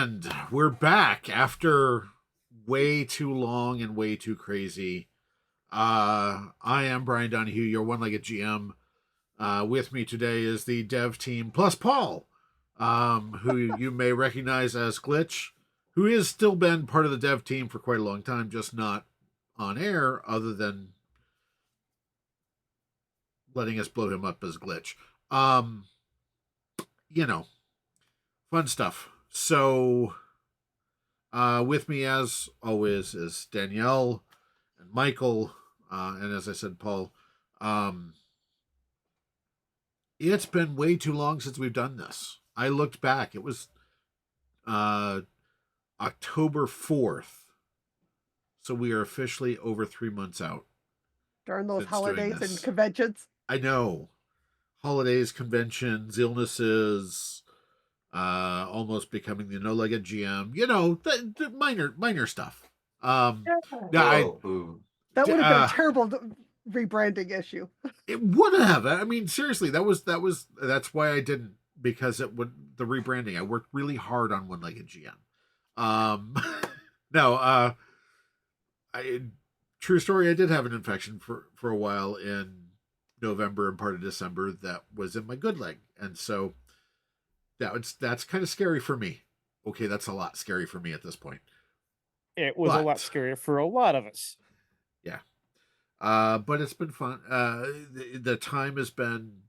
And we're back after way too long and way too crazy. I am Brian Donahue, your one-legged GM. With me today is the dev team plus Paul, who you may recognize as Glitch, who has still been part of the dev team for quite a long time, just not on air, other than letting us blow him up as Glitch. Um, you know, fun stuff. So with me, as always, is Danielle and Michael, and as I said, Paul. Um, it's been way too long since we've done this. I looked back; it was uh, October 4th, so we are officially over 3 months out During those since doing holidays and this. conventions. I know, holidays, conventions, illnesses, almost becoming the no-legged GM. The minor stuff. Yeah, That would have been a terrible rebranding issue. It would have. I mean, seriously, that's why I didn't, because the rebranding. I worked really hard on one-legged GM. No, true story. I did have an infection for a while in November and part of December that was in my good leg, and so that's kind of scary for me. Okay, that's a lot scary for me at this point. It was a lot scarier for a lot of us. Yeah. But it's been fun. The time has been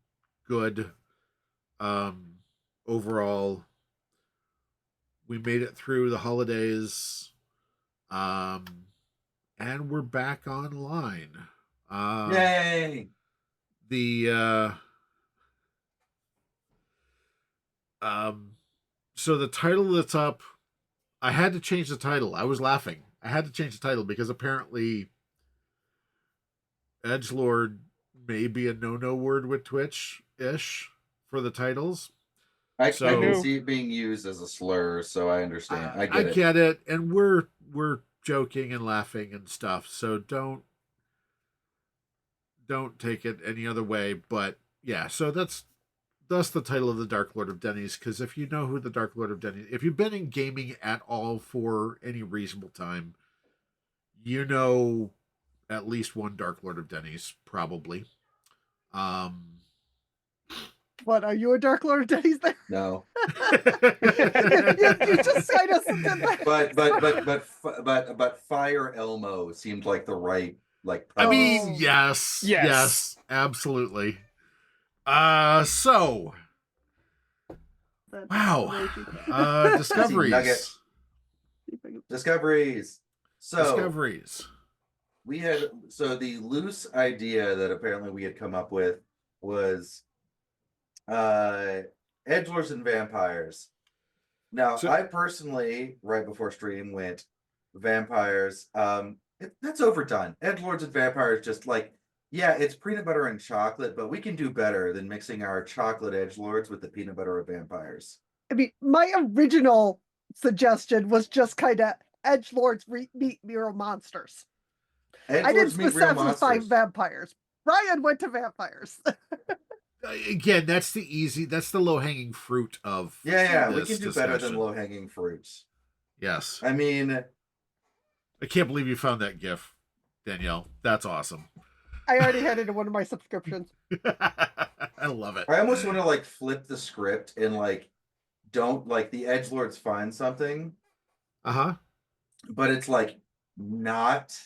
good. Overall, we made it through the holidays. And we're back online. Yay! So the title that's up, I had to change the title. I was laughing. I had to change the title because apparently Edgelord may be a no word with Twitch-ish for the titles. I can see it being used as a slur, so I understand. I get it. And we're joking and laughing and stuff, so don't take it any other way. But yeah, so that's the title of the Dark Lord of Dennys, because if you know who the Dark Lord of Dennys, if you've been in gaming at all for any reasonable time, you know at least one Dark Lord of Dennys, probably. What, are you a Dark Lord of Dennys there? No. you just kind of did that. But Fire Elmo seemed like the right I mean, yes, absolutely. So wow. Discoveries. Discoveries. We had the loose idea that apparently we had come up with was edgelords and vampires. Now, I personally, right before stream, went vampires. That's overdone. Edgelords and vampires, just it's peanut butter and chocolate, but we can do better than mixing our chocolate edgelords with the peanut butter of vampires. I mean, my original suggestion was just kind of edgelords meet real monsters. I didn't specify vampires. Brian went to vampires. Again, that's the low-hanging fruit of we can do discussion. Better than low-hanging fruits. Yes. I mean, I can't believe you found that GIF, Danielle. That's awesome. I already had it in one of my subscriptions. I love it. I almost want to flip the script and don't the edgelords find something. But it's not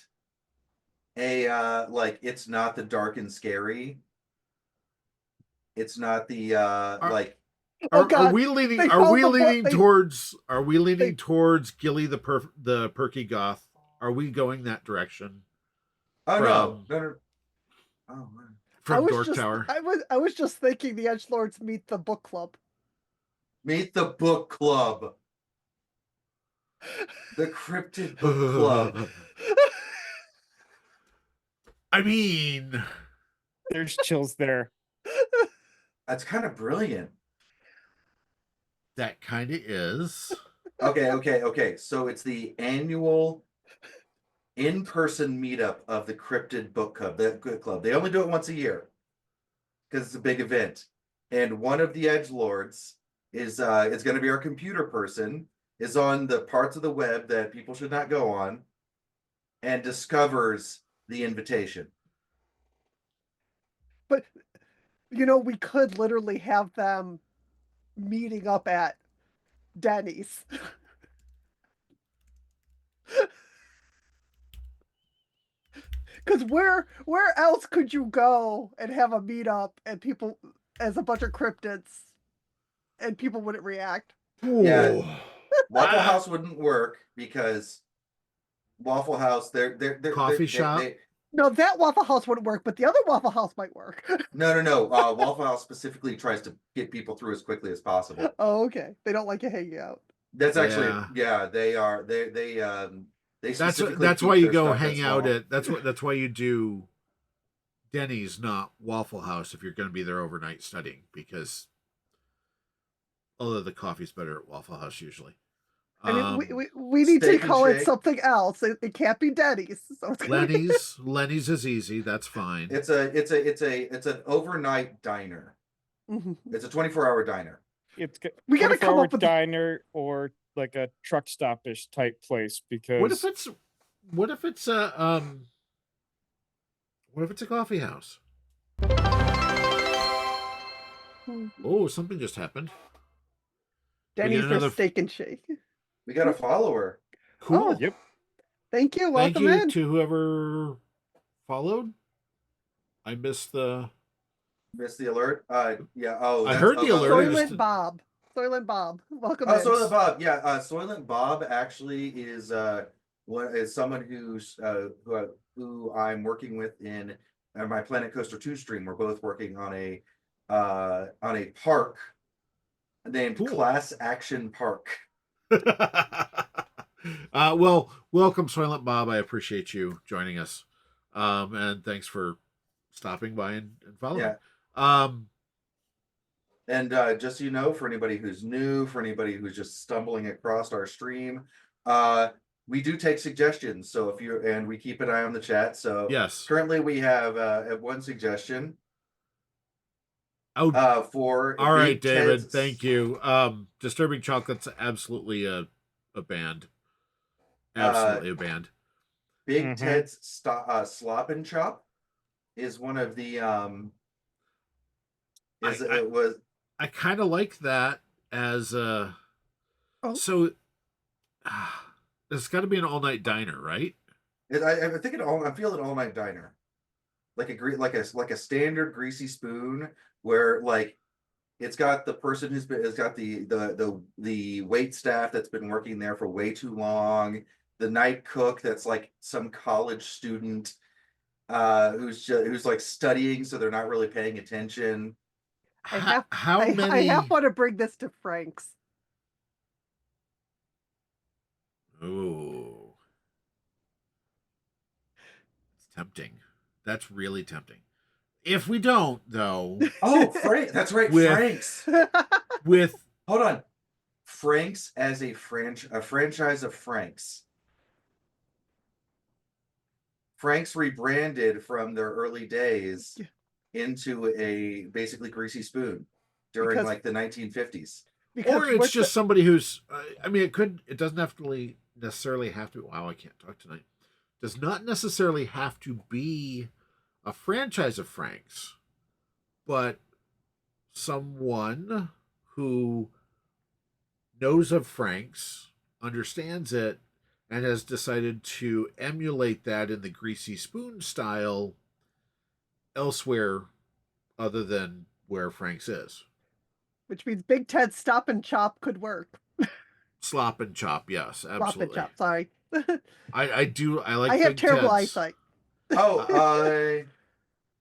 a it's not the dark and scary. It's not the Are we leaning towards Gilly the perky goth? Are we going that direction? Oh no. Oh man. From Dork Tower. I was just thinking the edgelords meet the book club. Meet the book club. The cryptid book club. I mean, there's chills there. That's kind of brilliant. That kind of is. Okay. So it's the annual in-person meetup of the cryptid book club. They only do it once a year because it's a big event. And one of the edgelords is going to be our computer person, is on the parts of the web that people should not go on and discovers the invitation. But, we could literally have them meeting up at Dennys. Because where else could you go and have a meetup and people as a bunch of cryptids and people wouldn't react? Yeah, Waffle House wouldn't work because Waffle House, they're coffee shop. No, that Waffle House wouldn't work, but the other Waffle House might work. No. Waffle House specifically tries to get people through as quickly as possible. Oh, okay. They don't like you hanging out. That's actually they are that's why you go hang out at that's why you do Denny's, not Waffle House, if you're going to be there overnight studying, because although the coffee's better at Waffle House usually. I mean, we need to call it something else. It can't be Dennys. So it's Lenny's is easy. That's fine. It's an overnight diner. Mm-hmm. It's a 24-hour diner. We got to come up with diner or like a truck stop-ish type place, because what if it's a coffee house? Oh, something just happened. Denny's for Steak and Shake. We got a follower. Cool. Oh, yep. Thank you. Welcome Thank you to whoever followed. I missed the alert. Yeah. Oh, I heard the alert. Soylent Bob. Welcome. Oh, Soylent Bob. Yeah. Soylent Bob actually is someone who I'm working with in my Planet Coaster 2 stream. We're both working on a park named Class Action Park. Well, welcome, Soylent Bob. I appreciate you joining us, and thanks for stopping by and following. Yeah. And just so you know, for anybody who's new, for anybody who's just stumbling across our stream, we do take suggestions. So we keep an eye on the chat. So yes, currently we have one suggestion. All right, David. Ted's... Thank you. Disturbing Chocolate's absolutely a band. Absolutely a band. Big Ted's Slop and Chop is one of the I kind of like that as a so it's got to be an all-night diner, right? I think I'm feeling an all-night diner, like a standard greasy spoon, where like it's got the person has got the wait staff that's been working there for way too long, the night cook that's like some college student who's like studying, so they're not really paying attention. I half want to bring this to Frank's. Oh, it's tempting. That's really tempting. If we don't, though. Oh, Frank. That's right. Frank's. Hold on. Frank's as a franchise of Frank's. Frank's rebranded from their early days into a basically greasy spoon during like the 1950s. Or it's just somebody who's, I mean, it doesn't have to necessarily have to, wow, I can't talk tonight. Does not necessarily have to be a franchise of Frank's, but someone who knows of Frank's, understands it, and has decided to emulate that in the greasy spoon style elsewhere other than where Frank's is. Which means Big Ted's Stop and Chop could work. Slop and Chop, yes, absolutely. Slop and Chop, sorry. I like I have terrible eyesight. Oh,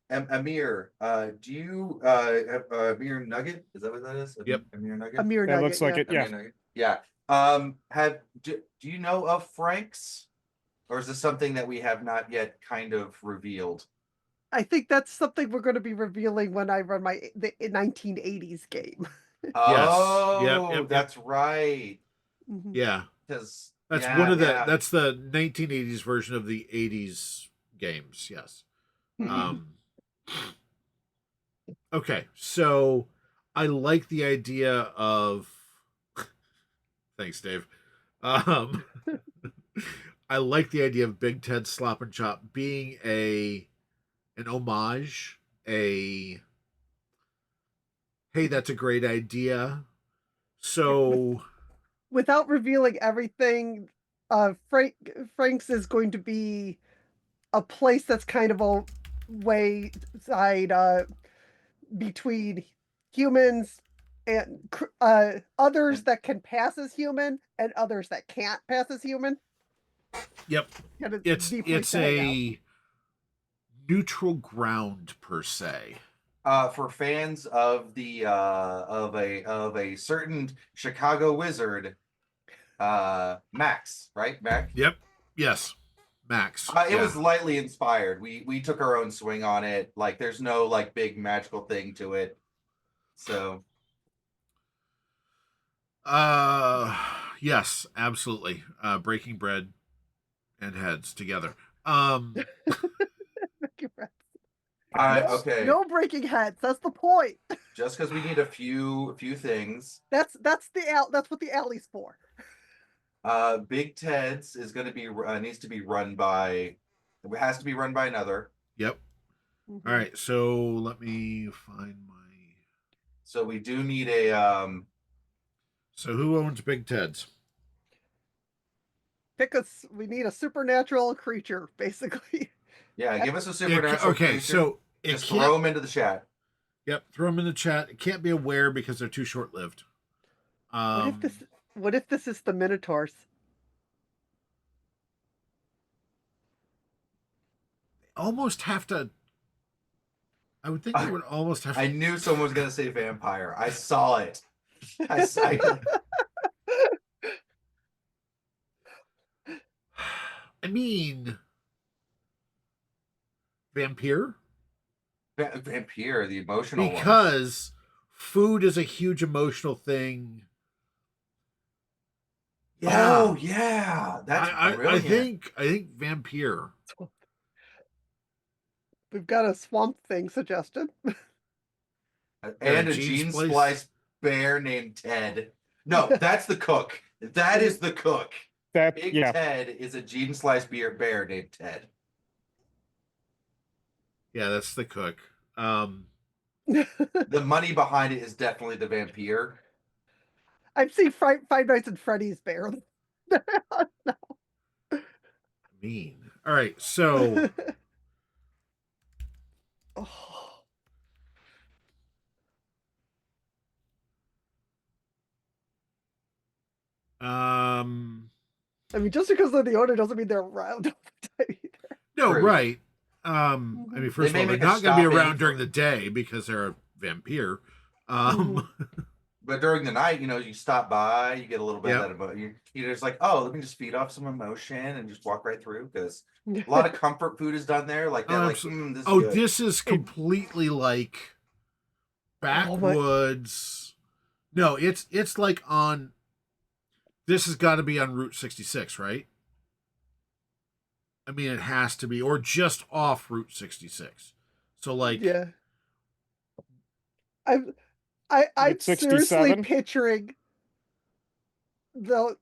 Amir, do you have Amir Nugget? Is that what that is? Yep. Amir Nugget. Amir Nugget. That looks like it. Yeah. Yeah. Do you know of Frank's, or is this something that we have not yet kind of revealed? I think that's something we're going to be revealing when I run the 1980s game. Oh, yep. That's right. Yeah, because that's that's the 1980s version of the 80s games. Yes. Okay, so I like the idea of thanks, Dave. Um, I like the idea of Big Ted Slop and Chop being an homage, a hey, that's a great idea. So without revealing everything, Frank's is going to be a place that's kind of a wayside between humans and others that can pass as human and others that can't pass as human. yep, Kind of it's a neutral ground per se. For fans of the of a certain Chicago wizard, Max, right? Mac. Yep. Yes. Max. It was lightly inspired. We took our own swing on it. Like there's no like big magical thing to it. So yes, absolutely. Breaking bread and heads together. Okay. No breaking heads. That's the point. Just because we need a few things. That's what the alley's for. Big Ted's is going to be needs to be run by. It has to be run by another. Yep. Mm-hmm. All right. So let me find my. So we do need a. So who owns Big Ted's? We need a supernatural creature, basically. Yeah, give us a supernatural creature. So just throw them into the chat. Yep, throw them in the chat. It can't be a were because they're too short-lived. What if this is the Minotaurs? Almost have to. I would think they would almost have. I knew someone was going to say vampire. I saw it. I saw it. I mean, vampire. Vampire, the emotional because food is a huge emotional thing. Yeah. Oh yeah, that's brilliant. I think vampire. We've got a Swamp Thing suggested. And a gene splice bear named Ted. No, that's the cook. That is the cook. Big Ted is a gene slice bear named Ted. Yeah, that's the cook. The money behind it is definitely the vampire. I've seen Five Nights at Freddy's bear. No. Mean. All right, so. I mean, just because they're the owner doesn't mean they're around all the time either. No, right. I mean, first of all, they're not going to be around during the day because they're a vampire. But during the night, you stop by, you get a little bit of that emotion. You're just like, oh, let me just feed off some emotion and just walk right through because a lot of comfort food is done there. Like that, this is completely like backwoods. No, it's like on. This has got to be on Route 66, right? I mean, it has to be, or just off Route 66. So, like, yeah, I'm seriously picturing the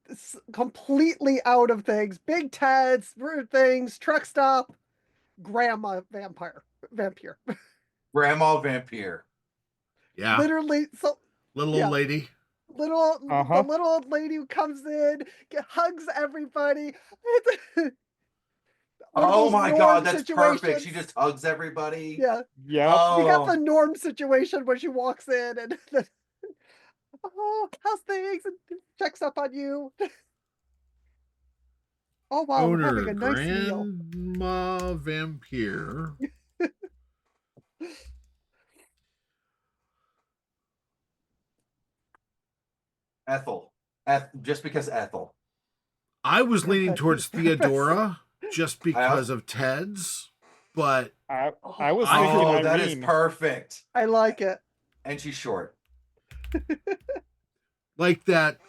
completely out of things, Big Ted's, things, truck stop, grandma vampire. Grandma vampire. Yeah, literally. So little old lady. The little old lady who comes in, hugs everybody. Oh my god, that's perfect. She just hugs everybody. Yeah. Yeah. You got the norm situation where she walks in and how's things? And checks up on you. Oh wow, we're having a nice meal. Grandma vampire. Ethel. Just because Ethel. I was leaning towards Theodora just because of Ted's, but I was thinking that is perfect. I like it. And she's short. Like that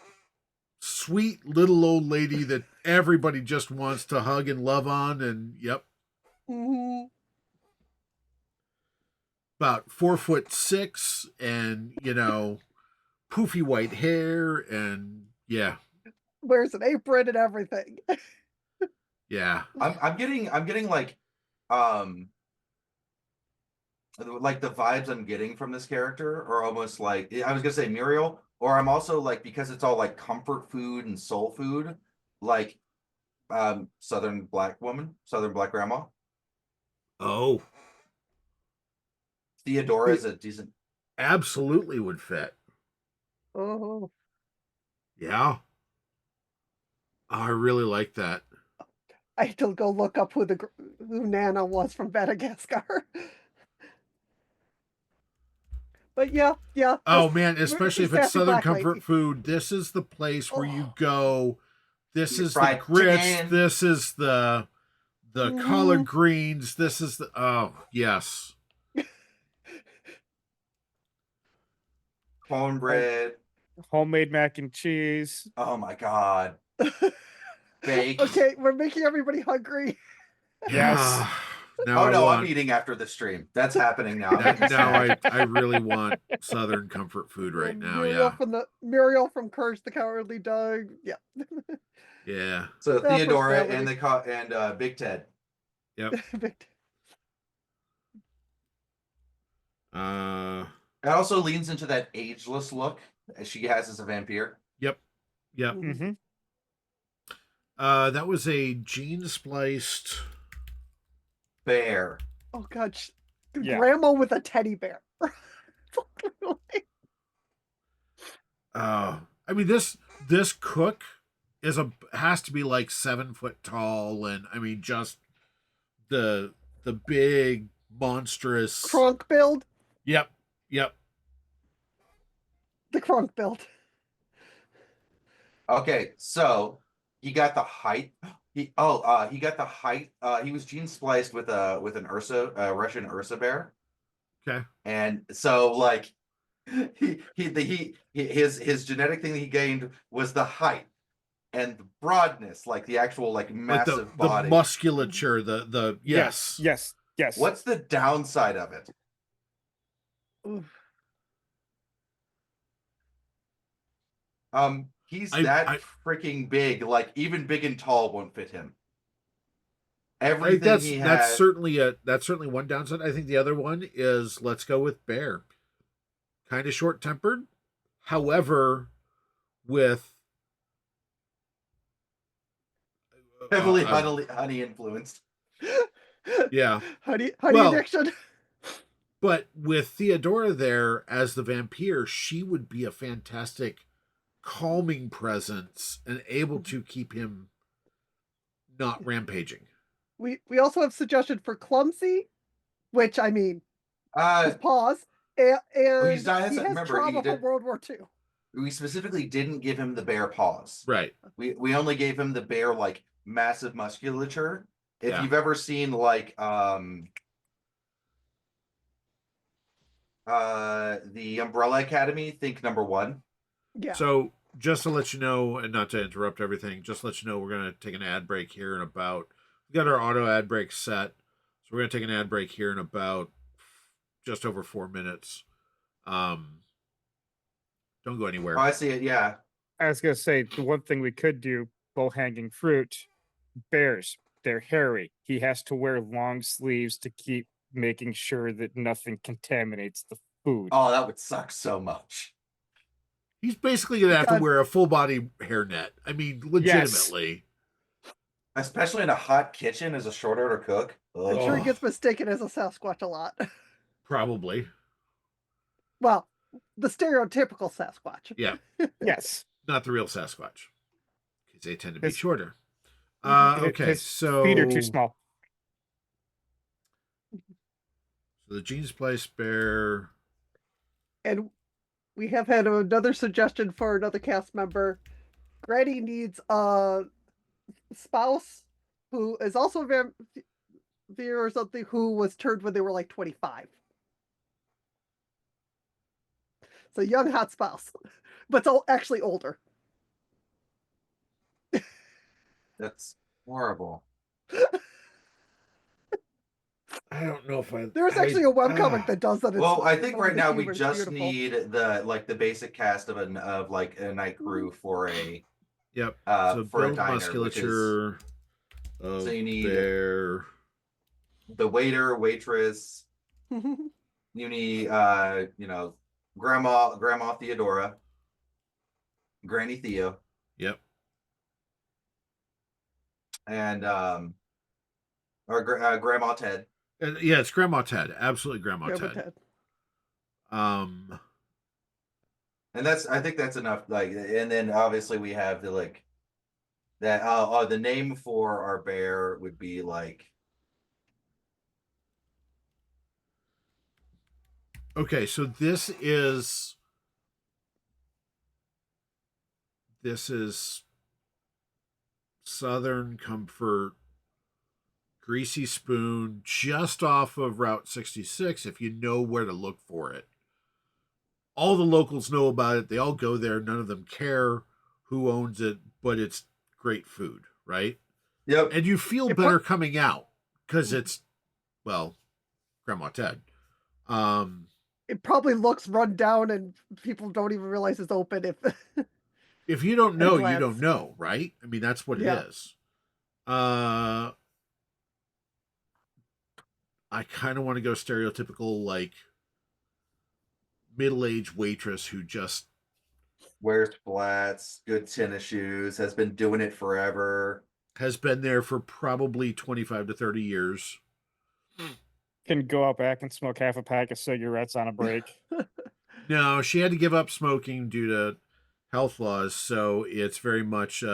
sweet little old lady that everybody just wants to hug and love on, and yep. Mm-hmm. About 4'6", and poofy white hair, and yeah. wears an apron and everything. Yeah. I'm getting like the vibes I'm getting from this character are almost like, I was gonna say Muriel, or I'm also like, because it's all like comfort food and soul food, like Southern black grandma. Oh, Theodora is a decent. absolutely would fit. Oh, Yeah. Oh, I really like that. I had to go look up who who Nana was from Madagascar. But yeah, Oh man, especially if it's sassy Southern black comfort lady. food, this is the place where you Oh. go. This Your is the fried grits. chicken. This is the Mhm. collard greens. This is the yes. Cornbread. Homemade mac and cheese. Oh my god. Baked. Okay, we're making everybody hungry. Yes. Now Oh no, I'm want, eating after the stream. That's happening now. I really want Southern comfort food right now. Yeah. Muriel from Courage the Cowardly Dog. Yeah. Yeah. So That Theodora and personality. Big Ted. Yep. It also leans into that ageless look as she has as a vampire. Yep. Yep. Mm-hmm. That was a gene spliced bear. Oh god, Yeah. grandma with a teddy bear. I mean this cook has to be like 7 foot tall, and I mean just the big monstrous Kronk build. Yep. The Kronk build. Okay, so he got the height. He got the height. He was gene spliced with an Russian Ursa bear. Okay. And so like his genetic thing that he gained was the height and the broadness, like the actual like massive like body. the musculature, the yes. Yes. What's the downside of it? Oof. He's freaking big. Like even big and tall won't fit him. Everything he has. That's certainly one downside. I think the other one is, let's go with bear. Kind of short tempered, however, with heavily honey influenced. Yeah, honey addiction. But with Theodora there as the vampire, she would be a fantastic calming presence and able to keep him not rampaging. We also have suggestion for clumsy, which I mean, his paws, and he's not, he has remember, trauma from World War II. We specifically didn't give him the bear paws. Right. We only gave him the bear like massive musculature. If you've ever seen like the Umbrella Academy, think number 1. Yeah. So just to let you know, and not to interrupt everything, just to let you know, we're going to take an ad break here in about, we got our auto ad break set. So we're going to take an ad break here in about just over 4 minutes. Don't go anywhere. Oh, I see it. Yeah. I was going to say, the one thing we could do, low-hanging fruit, bears, they're hairy. He has to wear long sleeves to keep making sure that nothing contaminates the food. Oh, that would suck so much. He's basically going to have to wear a full body hairnet. I mean, legitimately. Yes. Especially in a hot kitchen as a short order cook. I'm sure he gets mistaken as a Sasquatch a lot. Probably. Well, the stereotypical Sasquatch. Yeah. Yes. Not the real Sasquatch. Because they tend to be shorter. His Okay, so feet are too small. So the gene splice bear. And we have had another suggestion for another cast member. Granny needs a spouse who is also a vampire or something, who was turned when they were like 25. So young hot spouse, but actually older. That's horrible. I don't know if There's actually a webcomic that does that. Well, I think right now we just need the basic cast of a night crew for a Yep. So for a build diner, which is musculature of so you need bear. the waiter, waitress. You need Grandma Theodora, Granny Theo, Yep. and Grandma Ted. Yeah, it's Grandma Ted. Absolutely Grandma Grandma Ted. Ted. And I think that's enough. Like, and then obviously we have the like that. The name for our bear would be like. Okay, so this is Southern Comfort Greasy Spoon, just off of Route 66, if you know where to look for it. All the locals know about it. They all go there. None of them care who owns it, but it's great food, right? Yep. And you feel better coming out because it's, well, Grandma Ted. It probably looks run down and people don't even realize it's open if you don't know, you glance. don't know, right? I mean, that's what it Yeah. is. I kind of want to go stereotypical, like middle-aged waitress who just Wears flats, good tennis shoes, has been doing it forever. has been there for probably 25 to 30 years. Can go out back and smoke half a pack of cigarettes on a break. No, she had to give up smoking due to health laws, so it's very much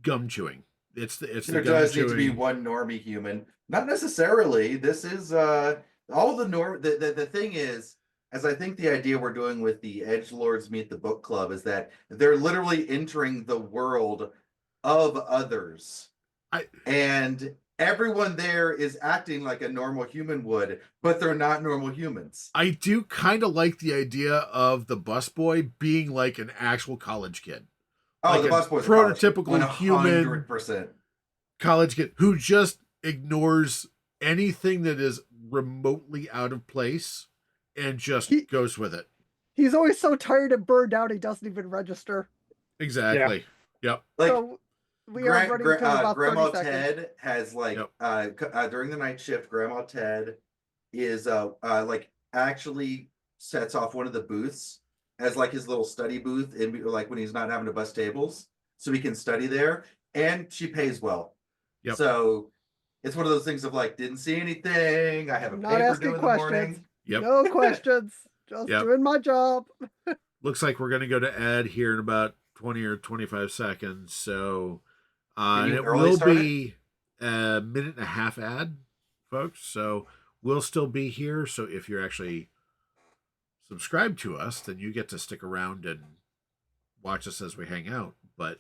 gum chewing. It's the There gum does need to be chewing. one normie human. Not necessarily. This is all the norm. The thing is, as I think the idea we're doing with the Edge Lords Meet the Book Club is that they're literally entering the world of others, and everyone there is acting like a normal human would, but they're not normal humans. I do kind of like the idea of the busboy being like an actual college kid. Oh, like the busboy's prototypical human 100%. college kid who just ignores anything that is remotely out of place and just goes with it. He's always so tired and burned out he doesn't even register. Exactly. Yep. Like, so we are running to about Grandma 30 seconds. Ted has like during the night shift, Grandma Ted is like actually sets off one of the booths as like his little study booth in like when he's not having to bust tables, so he can study there, and she pays well. Yep. So it's one of those things of like, didn't see anything. I have a Not paper asking due in the questions. morning. Yep. No questions. Just doing my job. Looks like we're going to go to ad here in about 20 or 25 seconds. So and it will be a minute and a half ad, folks. So we'll still be here. So if you're actually subscribed to us, then you get to stick around and watch us as we hang out. But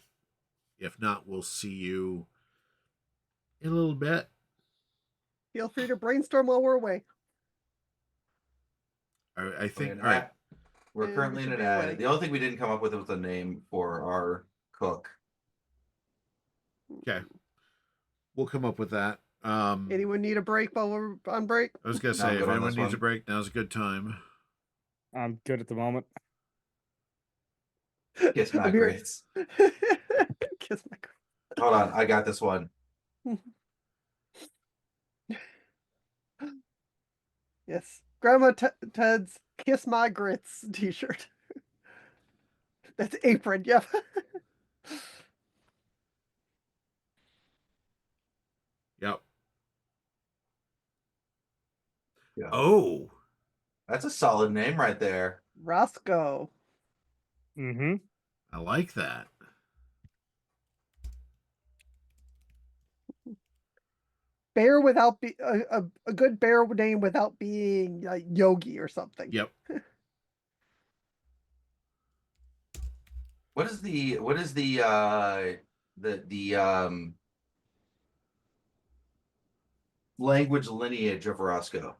if not, we'll see you in a little bit. Feel free to brainstorm while we're away. I think, all right. We're currently in an ad. The only thing we didn't come up with was a name for our cook. Okay. We'll come up with that. Anyone need a break while we're on break? I was going to say, if anyone needs a break, now's a good time. I'm good at the moment. Kiss my grits. Kiss my grits. Hold on, I got this one. Yes. Grandma Ted's Kiss My Grits t-shirt. That's apron, yep. Yep. Yeah. Oh. That's a solid name right there. Roscoe. Mm-hmm. I like that. Bear without a good bear name without being like Yogi or something. Yep. What is the language lineage of Roscoe?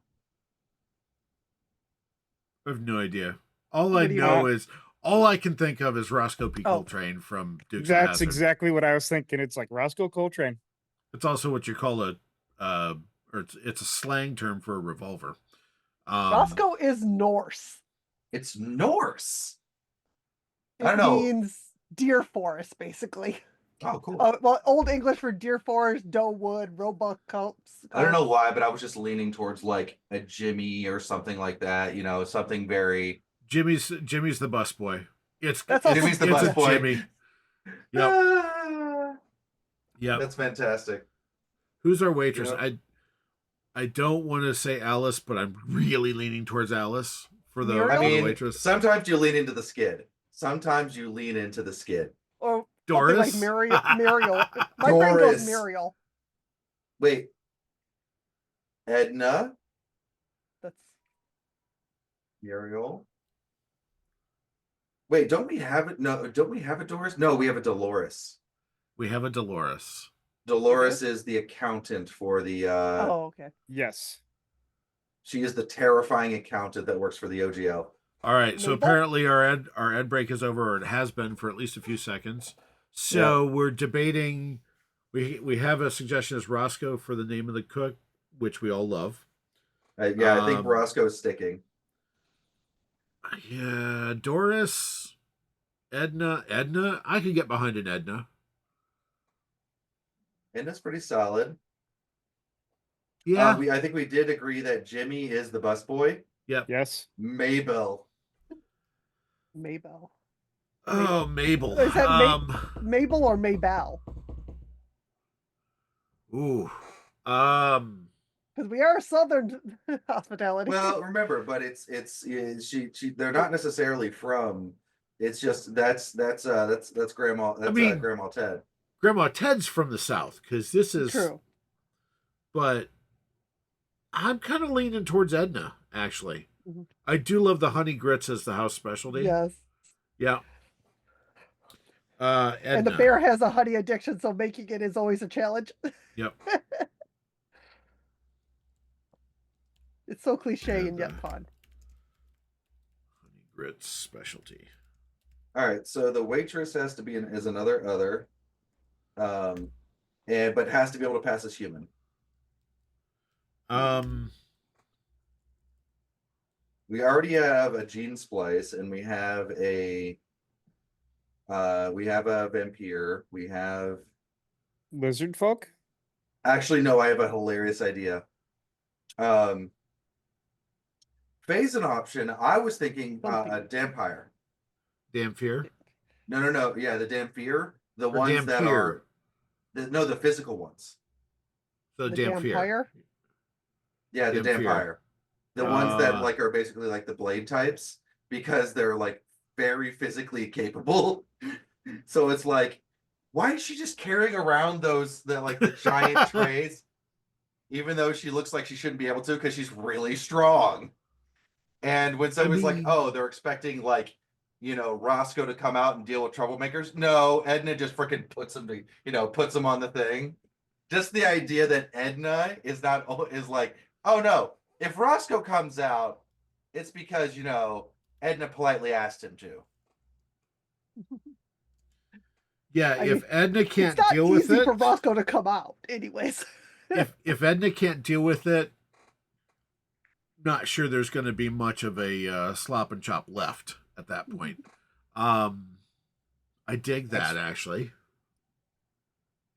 I have no idea. All I know is all I can think of is Roscoe P. Coltrane from Dukes of Hazzard. That's exactly what I was thinking. It's like Roscoe Coltrane. It's also what you call or it's a slang term for a revolver. Roscoe is Norse. It's Norse. It means deer forest, basically. Oh, cool. Well, Old English for deer forest, doe wood, roebuck copse. I don't know why, but I was just leaning towards like a Jimmy or something like that. You know, something very. Jimmy's the busboy. That's also Jimmy's the it's a busboy. Jimmy. Yep. Ah, Yep. that's fantastic. Who's our waitress? Yep. I don't want to say Alice, but I'm really leaning towards Alice for the, Muriel? I for the mean, waitress. sometimes you lean into the skid. Sometimes you lean into the skid. Or Doris? something like Muriel. My brain goes Doris. Muriel. Wait, Edna, That's Muriel. Wait, don't we have it? No, don't we have a Doris? No, we have a Dolores. We have a Dolores. Dolores is the accountant for the. oh, okay. Yes. She is the terrifying accountant that works for the OGL. All right, so Mabel? apparently our ad break is over, or it has been for at least a few seconds. So we're debating. We have a suggestion as Roscoe for the name of the cook, which we all love. Yeah, I think Roscoe's sticking. Yeah, Doris, Edna. I could get behind an Edna. Edna's pretty solid. Yeah. I think we did agree that Jimmy is the busboy. Yep. Yes. Mabel. Mabel. Oh, Mabel. Is that Mabel or Maybell? Ooh. Because we are Southern hospitality. Well, remember, but it's she they're not necessarily from. It's just that's grandma. That's Grandma Ted. Grandma Ted's from the South, because this is true. But I'm kind of leaning towards Edna, actually. Mhm. I do love the honey grits as the house specialty. Yes. Yeah. Edna. And the bear has a honey addiction, so making it is always a challenge. Yep. It's so cliche And, and yet fun. Honey grits specialty. All right, so the waitress has to be is another other, but has to be able to pass as human. We already have a gene splice, and we have a vampire. We have Lizard folk? actually no. I have a hilarious idea. Phase an option. I was thinking a Dampire. Dampier. No. Yeah, the Dampier. The Or ones that Dampier. are the physical ones. The The Dampier. Dampire? Yeah, the Dampier. Dampire. The ones that Uh, like are basically like the blade types because they're like very physically capable. So it's like, why is she just carrying around the giant trays, even though she looks like she shouldn't be able to because she's really strong. And when someone's like, mean- oh, they're expecting like, Roscoe to come out and deal with troublemakers. No, Edna just freaking puts them on the thing. Just the idea that Edna is like, oh no, if Roscoe comes out, it's because, Edna politely asked him to. Yeah, I if mean, Edna It's can't not deal with easy it, for Roscoe to come out, anyways. if Edna can't deal with it, not sure there's going to be much of a slop and chop left at that point. I dig that, actually.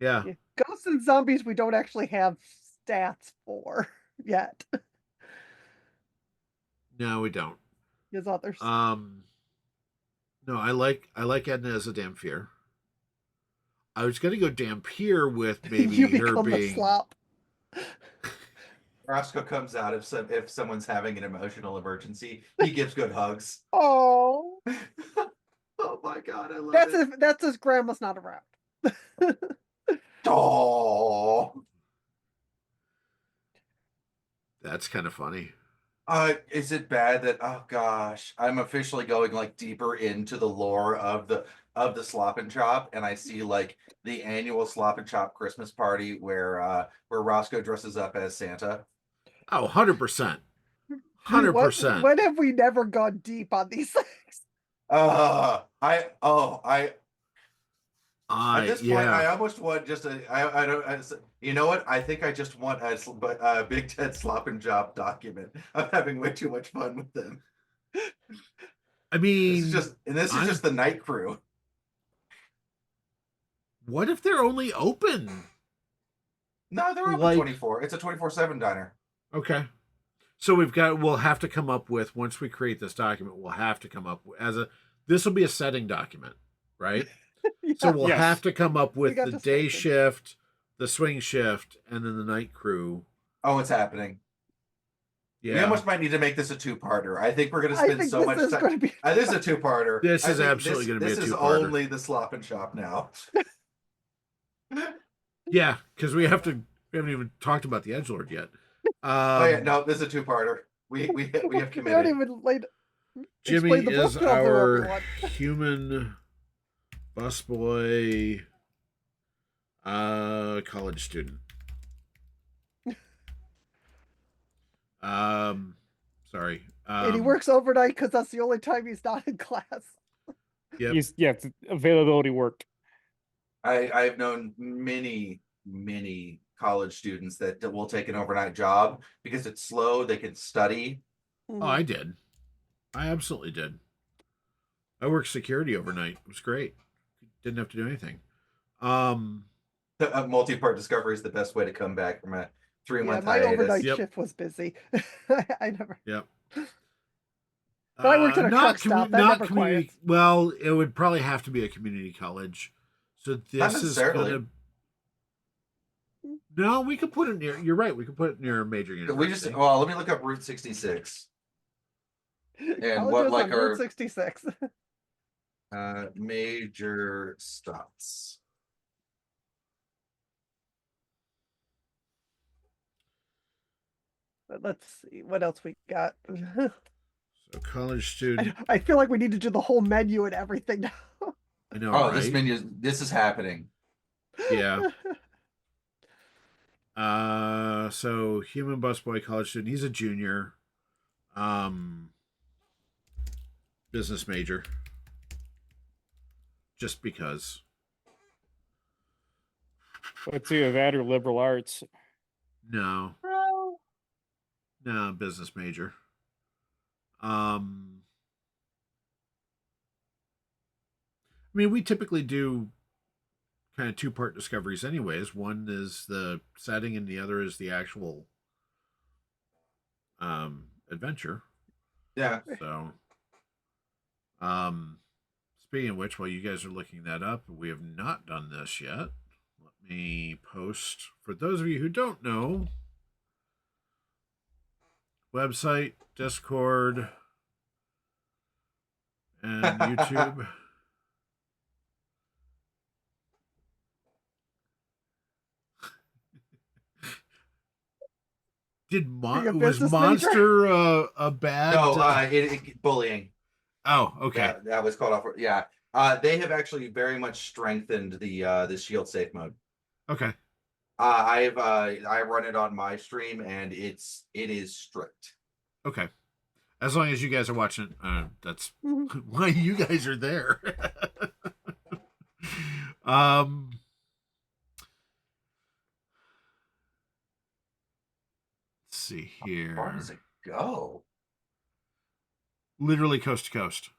Yeah. Yeah. Ghosts and zombies we don't actually have stats for yet. No, we don't. There's others. No, I like Edna as a Dampier. I was going to go Dampier with maybe you her become the being. slop. Roscoe comes out if someone's having an emotional emergency. He gives good hugs. Oh, Oh my god, I love it. that's his grandma's not around. Oh. That's kind of funny. Is it bad that oh gosh, I'm officially going like deeper into the lore of the Slop and Chop, and I see like the annual Slop and Chop Christmas party where Roscoe dresses up as Santa. Oh, 100%. 100%. When have we never gone deep on these things? At this point, yeah. I almost want just you know what? I think I just want a Big Ted Slop and Chop document. I'm having way too much fun with them. I mean, This is just the night crew. What if they're only open? No, they're open Like- 24. It's a 24/7 diner. Okay. So we'll have to come up with, once we create this document, we'll have to come up with, this will be a setting document, right? Yeah. So we'll Yes. have to come up with got the day distracted. shift, the swing shift, and then the night crew. Oh, it's happening. We Yeah. almost might need to make this a two-parter. I think we're going to I spend think so this much is time. going to be. This is a two-parter. This I is think absolutely gonna be a This is two-parter. only the slop and shop now. Yeah, because we haven't even talked about the edgelord yet. Oh yeah, no, this is a two-parter. We have We haven't committed. even laid. Jimmy explain the book is to our everyone. human busboy college student. Sorry. And he works overnight because that's the only time he's not in class. Yep. It's availability work. I've known many college students that will take an overnight job because it's slow. They can study. Oh, I did. I absolutely did. I worked security overnight. It was great. Didn't have to do anything. A multi-part discovery is the best way to come back from a 3-month my hiatus. overnight Yep. shift was busy. I never. Yep. But I worked at a truck stop. That never community. quiets. Well, it would probably have to be a community college. So this is necessarily. gonna. No, we could put it near. You're right. We could put it near a major We university. just let me look up Route 66 and what Colleges like on Route our 66. major stops. But let's see what else we got. So college student. I feel like we need to do the whole menu and everything now. I know. Oh, right? this is happening. Yeah. So human busboy college student. He's a junior. Business major. Just because. It's either that or liberal arts. No. No, business major. I mean, we typically do kind of two-part discoveries anyways. One is the setting and the other is the actual adventure. Yeah. So speaking of which, while you guys are looking that up, we have not done this yet. Let me post, for those of you who don't know, website, Discord, and YouTube. Being a Was business Monster a bad? No, bullying. Oh, okay. That was called off. Yeah. They have actually very much strengthened the shield safe mode. Okay. I run it on my stream and it is strict. Okay. As long as you guys are watching, that's Mhm. why you guys are there. Let's see How far does here. it go? Literally coast to coast.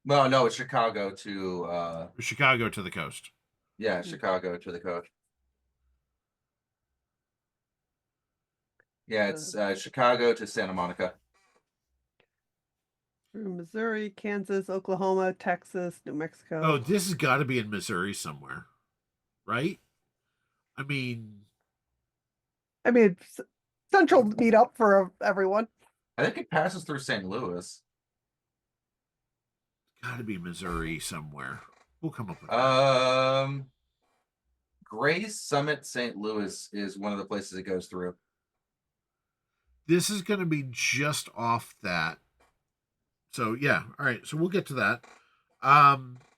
Well, no, it's Chicago to Chicago to the coast. yeah, Chicago to the coast. Yeah, it's Chicago to Santa Monica. Through Missouri, Kansas, Oklahoma, Texas, New Mexico. Oh, this has got to be in Missouri somewhere, right? I mean, it's central meetup for everyone. I think it passes through St. Louis. got to be Missouri somewhere. We'll come up with that. Grace Summit St. Louis is one of the places it goes through. This is going to be just off that. So yeah, all right. So we'll get to that.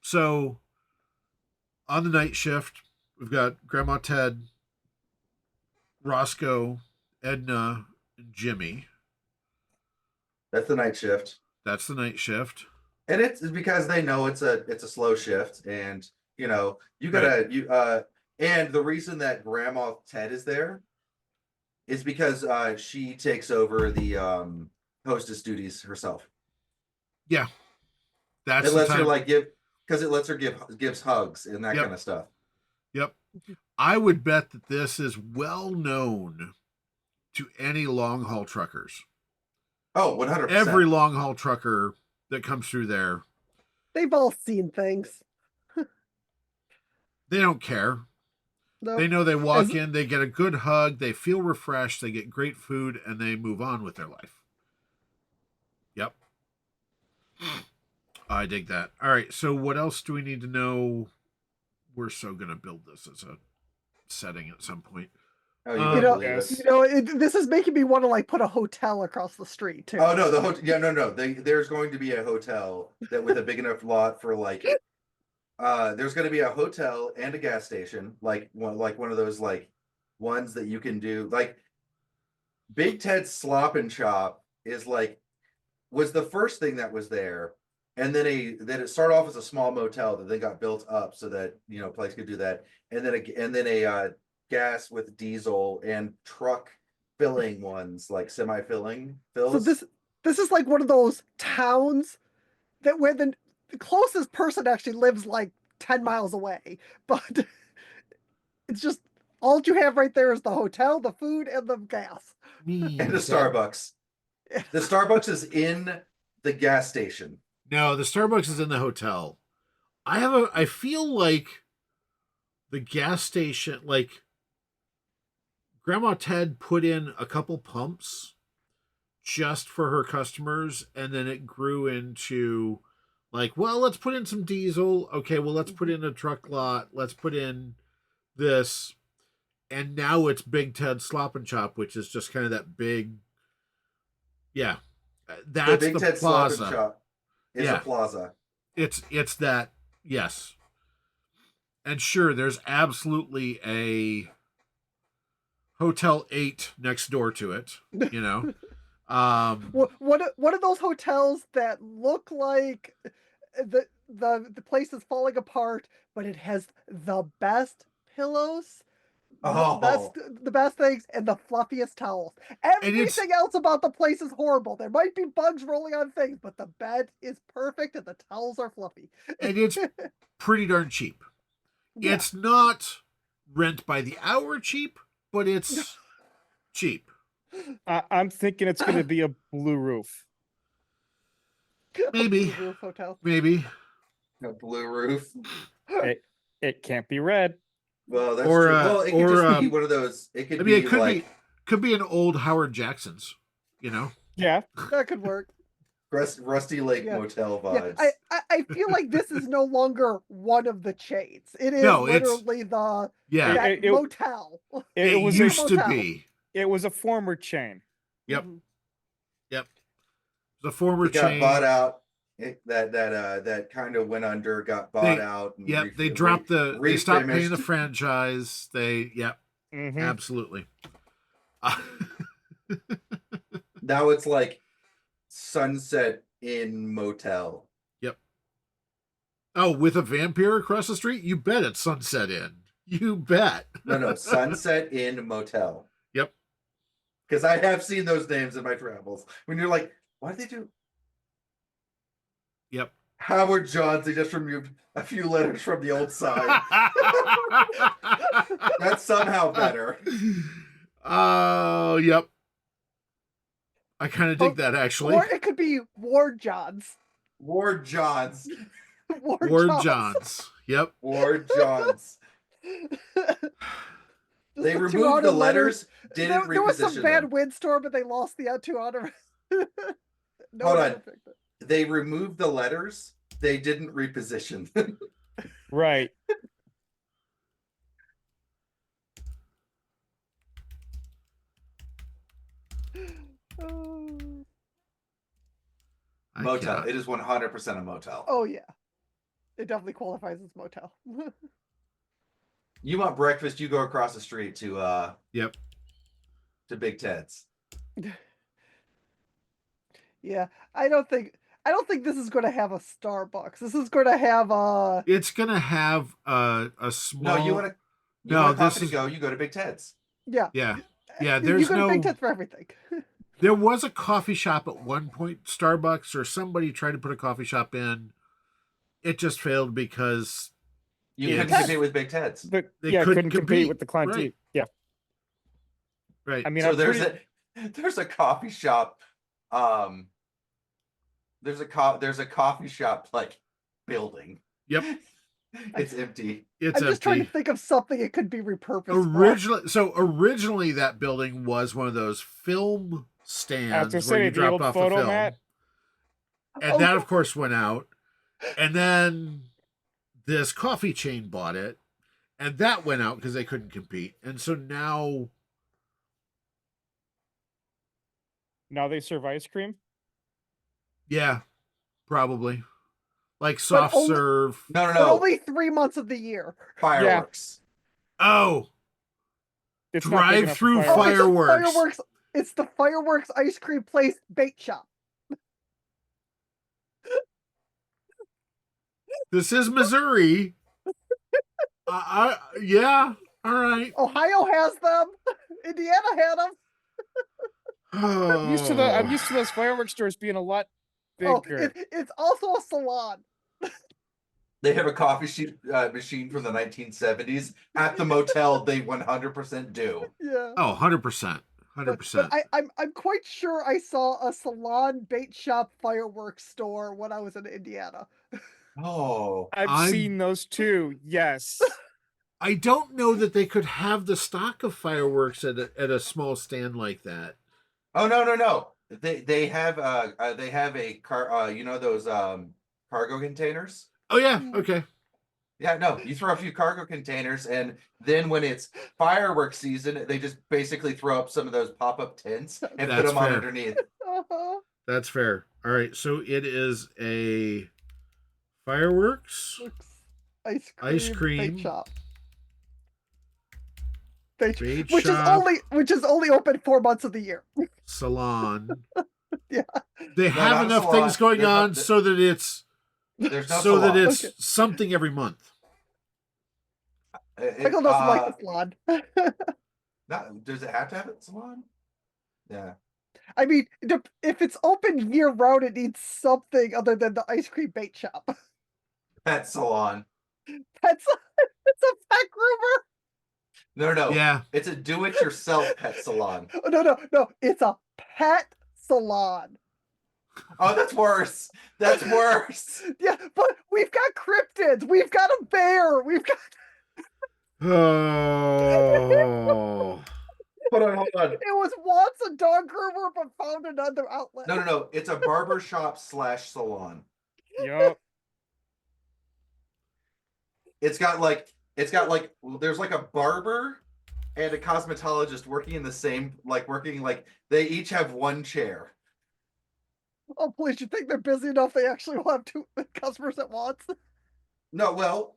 So on the night shift, we've got Grandma Ted, Roscoe, Edna, and Jimmy. That's the night shift. That's the night shift. And it's because they know it's a slow shift, and you know you gotta and the reason that Grandma Ted is there is because she takes over the hostess duties herself. Yeah, that's It the lets her time. like gives hugs and that Yep. kind of stuff. Yep. I would bet that this is well known to any long haul truckers. Oh, 100%. Every long haul trucker that comes through there, They've all seen things. they don't care. Nope. They know they As- walk in, they get a good hug, they feel refreshed, they get great food, and they move on with their life. Yep. I dig that. All right, so what else do we need to know? We're so going to build this as a setting at some point. Oh, you You wouldn't know- believe Yes. it. You know, this is making me want to like put a hotel across the street too. Oh no, the hotel. Yeah, no. There's going to be a hotel that with a big enough lot for like. There's going to be a hotel and a gas station, like one of those like ones that you can do. Like Big Ted's Slop and Chop is like was the first thing that was there, and then it started off as a small motel that then got built up so that place could do that, and then a gas with diesel and truck filling ones like semi filling fills. So this is like one of those towns that where the closest person actually lives like 10 miles away, but it's just all you have right there is the hotel, the food, and the gas. And a Starbucks. The Starbucks is in the gas station. No, the Starbucks is in the hotel. I feel like the gas station, like Grandma Ted put in a couple pumps just for her customers, and then it grew into like, well, let's put in some diesel. Okay, well, let's put in a truck lot. Let's put in this. And now it's Big Ted Slop and Chop, which is just kind of that big, yeah. That's the Big Ted plaza. Slop and Shop is Yeah. a plaza. It's that, yes. And sure, there's absolutely a Hotel 8 next door to it, you know. What are those hotels that look like the place is falling apart, but it has the best pillows, Oh. the best things, and the fluffiest towels. Everything else about the place is horrible. There might be bugs rolling on things, but the bed is perfect and the towels are fluffy. And it's pretty darn cheap. Yeah. It's not rent by the hour cheap, but it's cheap. I'm thinking it's going to be a blue roof. Maybe. Blue Roof Hotel. Maybe. A blue roof. It can't be red. Well, that's Or, true. Well, it could or, just be one of those. It could I mean, be it could like could be an old Howard Jackson's, you know. Yeah. That could work. Rusty Lake Yeah. Motel Yeah, vibes. I feel like this is no longer one of the chains. It is No, it's- literally the Yeah, that It- motel. it was used to motel. be. it was a former chain. Yep. Mhm. The former It got chain. bought out. That kind of went under, got bought out. And Yep, they dropped they stopped paying the refinished. franchise. Mhm. Absolutely. Now it's like Sunset Inn Motel. Oh, with a vampire across the street? You bet it's Sunset Inn. You bet. No, Sunset Inn Motel. Yep. Because I have seen those names in my travels. When you're like, why did they do Yep. Howard Johns? They just removed a few letters from the old sign. That's somehow better. Oh, yep. I kind of dig that actually. Or it could be Ward Johns. Ward Johns. Ward Johns. Yep. Ward Johns. They Two removed auto the letters, didn't There was some reposition bad them. windstorm, but they lost the two auto. No Hold one on. ever picked it. They removed the letters, they didn't reposition them. Right. Oh. I Motel. cannot- It is 100% a motel. Oh yeah, it definitely qualifies as motel. You want breakfast, you go across the street to Yep. Big Ted's. Yeah, I don't think this is going to have a Starbucks. This is going to have a. It's gonna have a small. No, you want to No, want this coffee is- to go, you go to Big Ted's. Yeah. Yeah. Yeah. You There's go to no. Big Ted for everything. There was a coffee shop at one point, Starbucks, or somebody tried to put a coffee shop in. It just failed because You It's- couldn't compete with Big Ted's. But They yeah, couldn't couldn't compete compete, with the Klein right. tea. Yeah. Right. I mean, So I'm there's pretty, there's a coffee shop. There's a coffee shop like building. Yep. It's empty. It's I'm just trying to empty. think of something it could be repurposed for. Originally that building was one of those film stands where say you the dropped old off the photo film. mat. And Oh, that of course went out. And then this coffee chain bought it. And that went out because they couldn't compete. And so now Now they serve ice cream. yeah, probably. Like But soft only- serve. No, But only 3 months of the year. Fireworks. Oh, It's not big enough for drive-through Oh, fireworks. It's the fireworks ice cream place bait shop. This is Missouri. Yeah. All right. Ohio has them. Indiana had them. Oh. I'm used to those fireworks stores being a lot Oh, bigger. it's also a salon. They have a coffee machine from the 1970s at the motel. They 100% do. Yeah. Oh, 100%. But 100%. I'm quite sure I saw a salon bait shop fireworks store when I was in Indiana. Oh, I've seen those too. Yes. I don't know that they could have the stock of fireworks at a small stand like that. oh no. They have a car. You know those cargo containers. Oh yeah, okay. Yeah, no, you throw a few cargo containers, and then when it's fireworks season, they just basically throw up some of those pop-up tents and put That's them on fair. underneath. Uh-huh. That's fair. All right, so it is a fireworks Ice cream bait shop. Which shop is only open 4 months of the year. salon. Yeah. They No, have not a enough salon. things going There's no- on so that it's There's no salon. it's Okay. something every month. Pickle doesn't like the salon. Does it have to have a salon? Yeah. I mean, if it's open year round, it needs something other than the ice cream bait shop. Pet salon. It's a pet groomer. No. Yeah. It's a do-it-yourself pet salon. Oh, no. It's a pet salon. Oh, that's worse. That's worse. Yeah, but we've got cryptids. We've got a bear. We've got. Oh. Hold on. It was once a dog groomer, but found another outlet. No. It's a barber shop / salon. Yup. It's got like there's like a barber and a cosmetologist working in the same they each have one chair. Oh, please! You think they're busy enough? They actually will have 2 customers at once. No, well,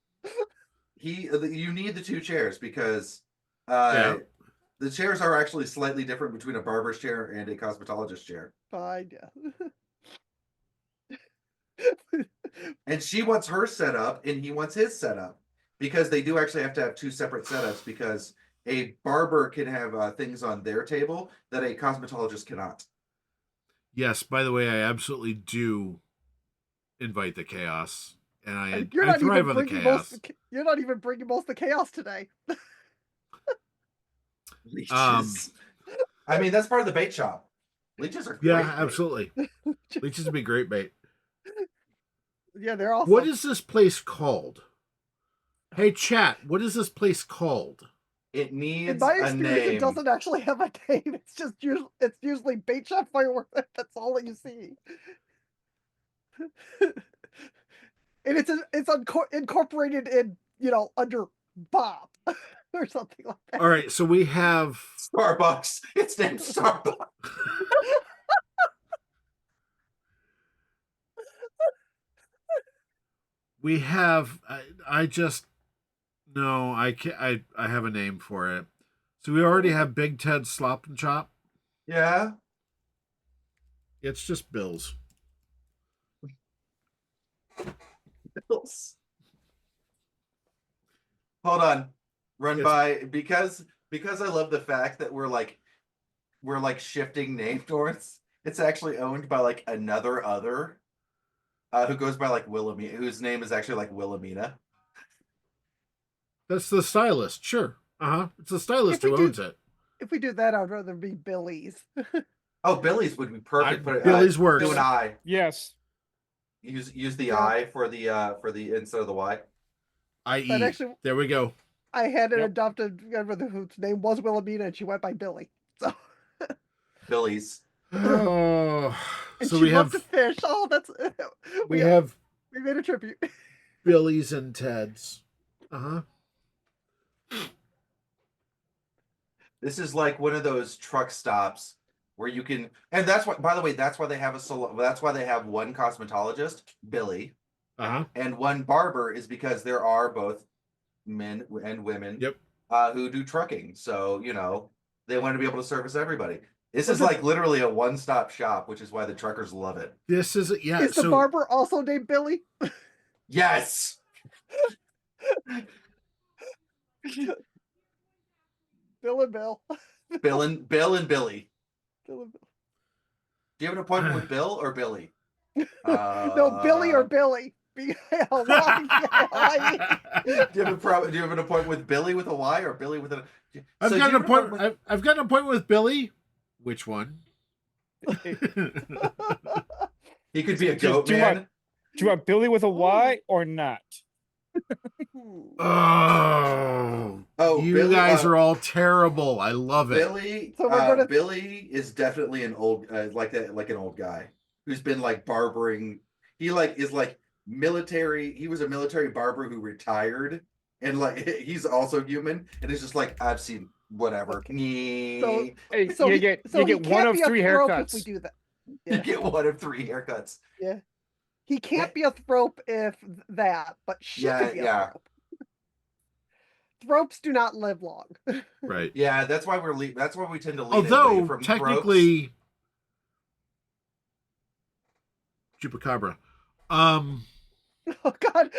you need the 2 chairs because Yeah. the chairs are actually slightly different between a barber's chair and a cosmetologist chair. Fine, yeah. And she wants her setup and he wants his setup because they do actually have to have 2 separate setups because a barber can have things on their table that a cosmetologist cannot. Yes, by the way, I absolutely do invite the chaos. And I You're thrive on the chaos. You're not even bringing most of the chaos today. Leeches. I mean, that's part of the bait shop. Leeches are great. Yeah, absolutely. Leeches would be great bait. Yeah, they're awesome. What is this place called? Hey, chat, what is this place called? It In needs my a experience, name. it doesn't actually have a name. It's usually bait shop fireworks. That's all that you see. And it's incorporated in under Bob or something like that. All right, so we have Starbucks. It's named Starbucks. we have I just no, I can't I have a name for it. So we already have Big Ted Slop and Chop. Yeah. It's just Bill's. Bills. Hold on. Run It's- by because I love the fact that we're shifting name north. It's actually owned by like another other who goes by like Wilhelmina, whose name is actually like Wilhelmina. That's the stylist. Sure. It's the stylist If we who do- owns it. If we do that, I'd rather be Billy's. Oh, Billy's would be perfect. Put it, Billy's works. Do an I. Yes. Use the Yeah. I for the instead of the Y. I.e. But actually, There we go. I had an Yep. adopted grandmother whose name was Wilhelmina, and she went by Billy. So, Billy's. Oh, and so she we loved have to fish. Oh, that's we have we made a tribute. Billy's and Ted's. This is like one of those truck stops where you can, and that's why. By the way, that's why they have that's why they have one cosmetologist, Billy, and one barber, is because there are both men and women. Yep. Who do trucking. So they want to be able to service everybody. This is like literally a one-stop shop, which is why the truckers love it. This is Is the barber also named Billy? Yes. Bill and Bill. Bill and Billy. Bill and Bill. Do you have an appointment with Bill or Billy? No, Billy or Billy. B-I-L-Y. Do you have an appointment with Billy with a Y or Billy with a? I've So got do an you have appointment. I've got an appointment with Billy. Which one? He could be a Just goat do man. Do you want Billy with a Y or not? Oh, you Billy, guys are all terrible. I love it. Billy. So we're gonna- Billy is definitely an old like an old guy who's been like barbering. He is military. He was a military barber who retired, and like he's also human, and it's just like I've seen whatever. Hey, So you he- get so you he get can't one of be a 3 thrope haircuts. if we do that. You Yeah. get one of 3 haircuts. He can't be a thrope if that, but she could be a Yeah. thrope. Thropes do not live long. Right. Yeah, that's why that's why we tend to lean away Although from technically, chupacabra. Oh God,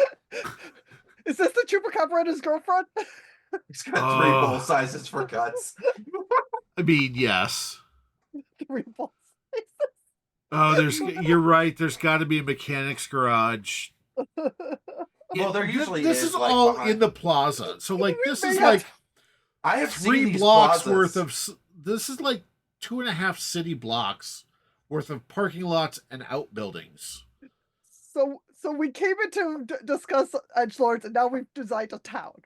is this the chupacabra and his girlfriend? He's got 3 bowl sizes for cuts. I mean, yes. 3 balls. Oh, you're right. There's got to be a mechanic's garage. Well, there usually this is, is like, all behind- in the plaza. So like this is Yeah. like I have seen 3 these blocks plazas. worth of. This is like 2.5 city blocks worth of parking lots and outbuildings. So we came in to discuss edgelords, and now we've designed a town.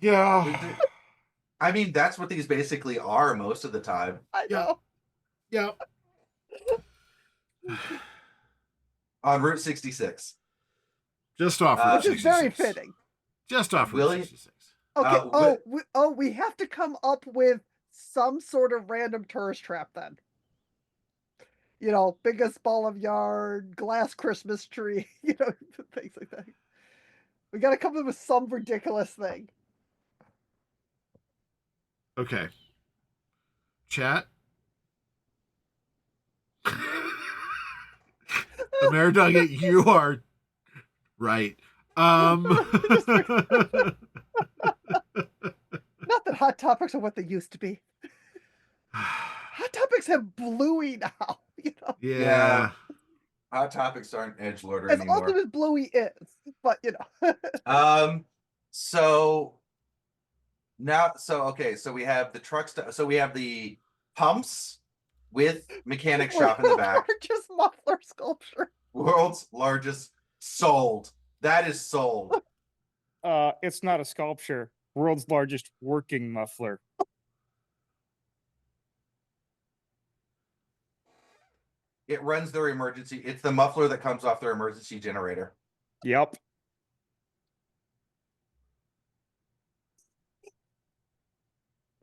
Yeah. I mean, that's what these basically are most of the time. I Yeah. know. Yeah. On Route 66. Just off Which Route Which is very 66. fitting. Just off Route Willie? 66. Okay. We have to come up with some sort of random tourist trap then. Biggest ball of yarn, glass Christmas tree, things like that. We got to come up with some ridiculous thing. Okay. Chat. Ameridog, you are right. Not that Hot Topics are what they used to be. Hot Topics have Bluey now. Yeah. Hot Topics aren't edgelord As anymore. awesome as Bluey is, but So now, okay, so we have the truck so we have the pumps with mechanic shop in the back. Just muffler sculpture. World's largest sold. That is sold. It's not a sculpture. World's largest working muffler. It runs their emergency. It's the muffler that comes off their emergency generator. Yep.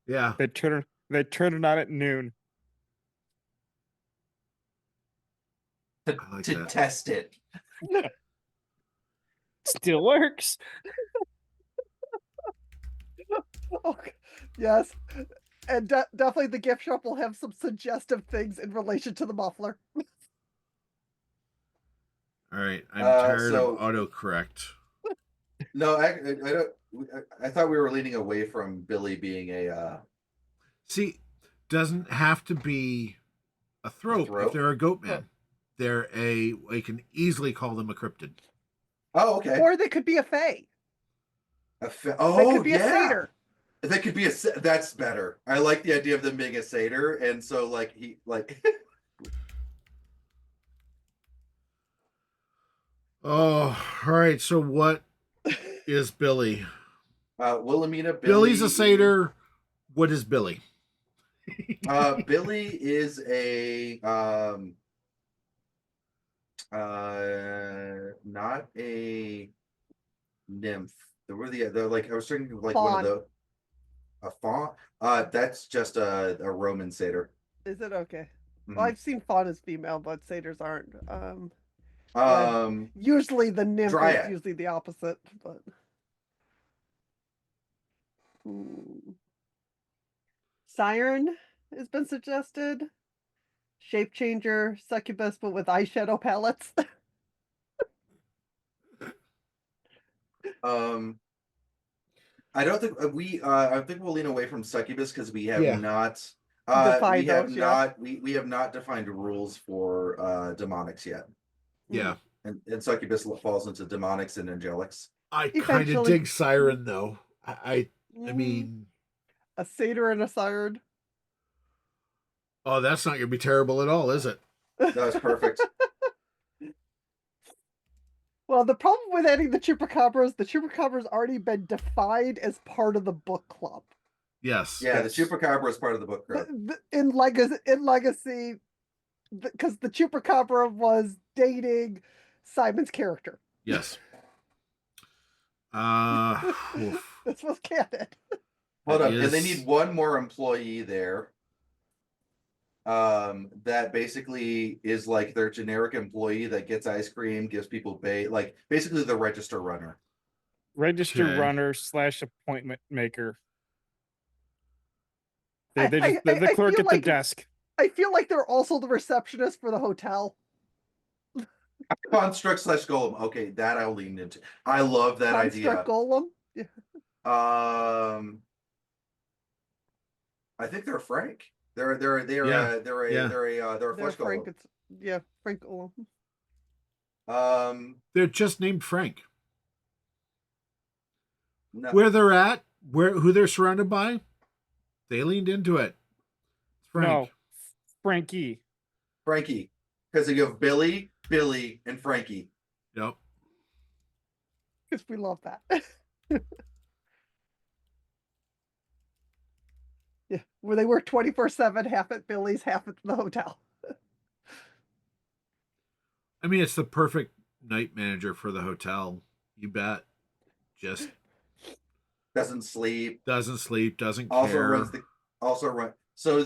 Yeah. They turn it on at noon. I like to that. test it. Still works. Okay. Yes. And definitely the gift shop will have some suggestive things in relation to the muffler. All right. I'm tired so- of autocorrect. No, I don't. I thought we were leaning away from Billy being a. See, doesn't have to be a thrope thrope? if they're a goat man. I can easily call them a cryptid. Oh, okay. Or they could be a fae. They Oh could be a yeah, satyr. that could be that's better. I like the idea of them being a satyr, and so like he like Oh, all right. So what is Billy? Wilhelmina Billy's a Billy. satyr. What is Billy? Billy is a not a nymph. There were the like I was thinking of like one of Fawn. the a fawn. That's just a Roman satyr. Is it okay? Well, Mhm. I've seen fawn as female, but satyrs aren't. Yeah, Um, usually the nymph is Dryad. usually the opposite, but hmm. Siren has been suggested. Shape changer, succubus, but with eyeshadow palettes. Um, I don't think I think we'll lean away from succubus because we have Yeah. not. Define those, yeah. We have not defined rules for demonics yet, Yeah. and succubus falls into demonics and angelics. I kind of Eventually. dig Siren though. I Mm, mean, a satyr and a siren. oh, that's not gonna be terrible at all, is it? That's perfect. Well, the problem with adding the Chupacabra's already been defined as part of the book club. Yes. Yeah, Yes. the Chupacabra is part of the book club. In Legacy, because the Chupacabra was dating Simon's character. Yes. Oof. This was canon. Hold That up, and they is- need one more employee there. That basically is like their generic employee that gets ice cream, gives people bait, like basically the register runner. Register Okay. runner / appointment maker. I The clerk feel at the like desk. I feel like they're also the receptionist for the hotel. Construct / golem. Okay, that I'll lean into. I love that Construct golem. Yeah. idea. I think they're Frank. They're Yeah. they're a flesh Frank. golem. It's Frank golem. They're just named Frank. No, Where they're at, who they're surrounded by, they leaned into it. It's Frank. No, Frankie. Frankie, because you have Billy, and Frankie. Yep. Because we love that. Yeah, where they work 24/7, half at Billy's, half at the hotel. I mean, it's the perfect night manager for the hotel. You bet. Just Doesn't sleep. doesn't sleep, doesn't Also care. runs the so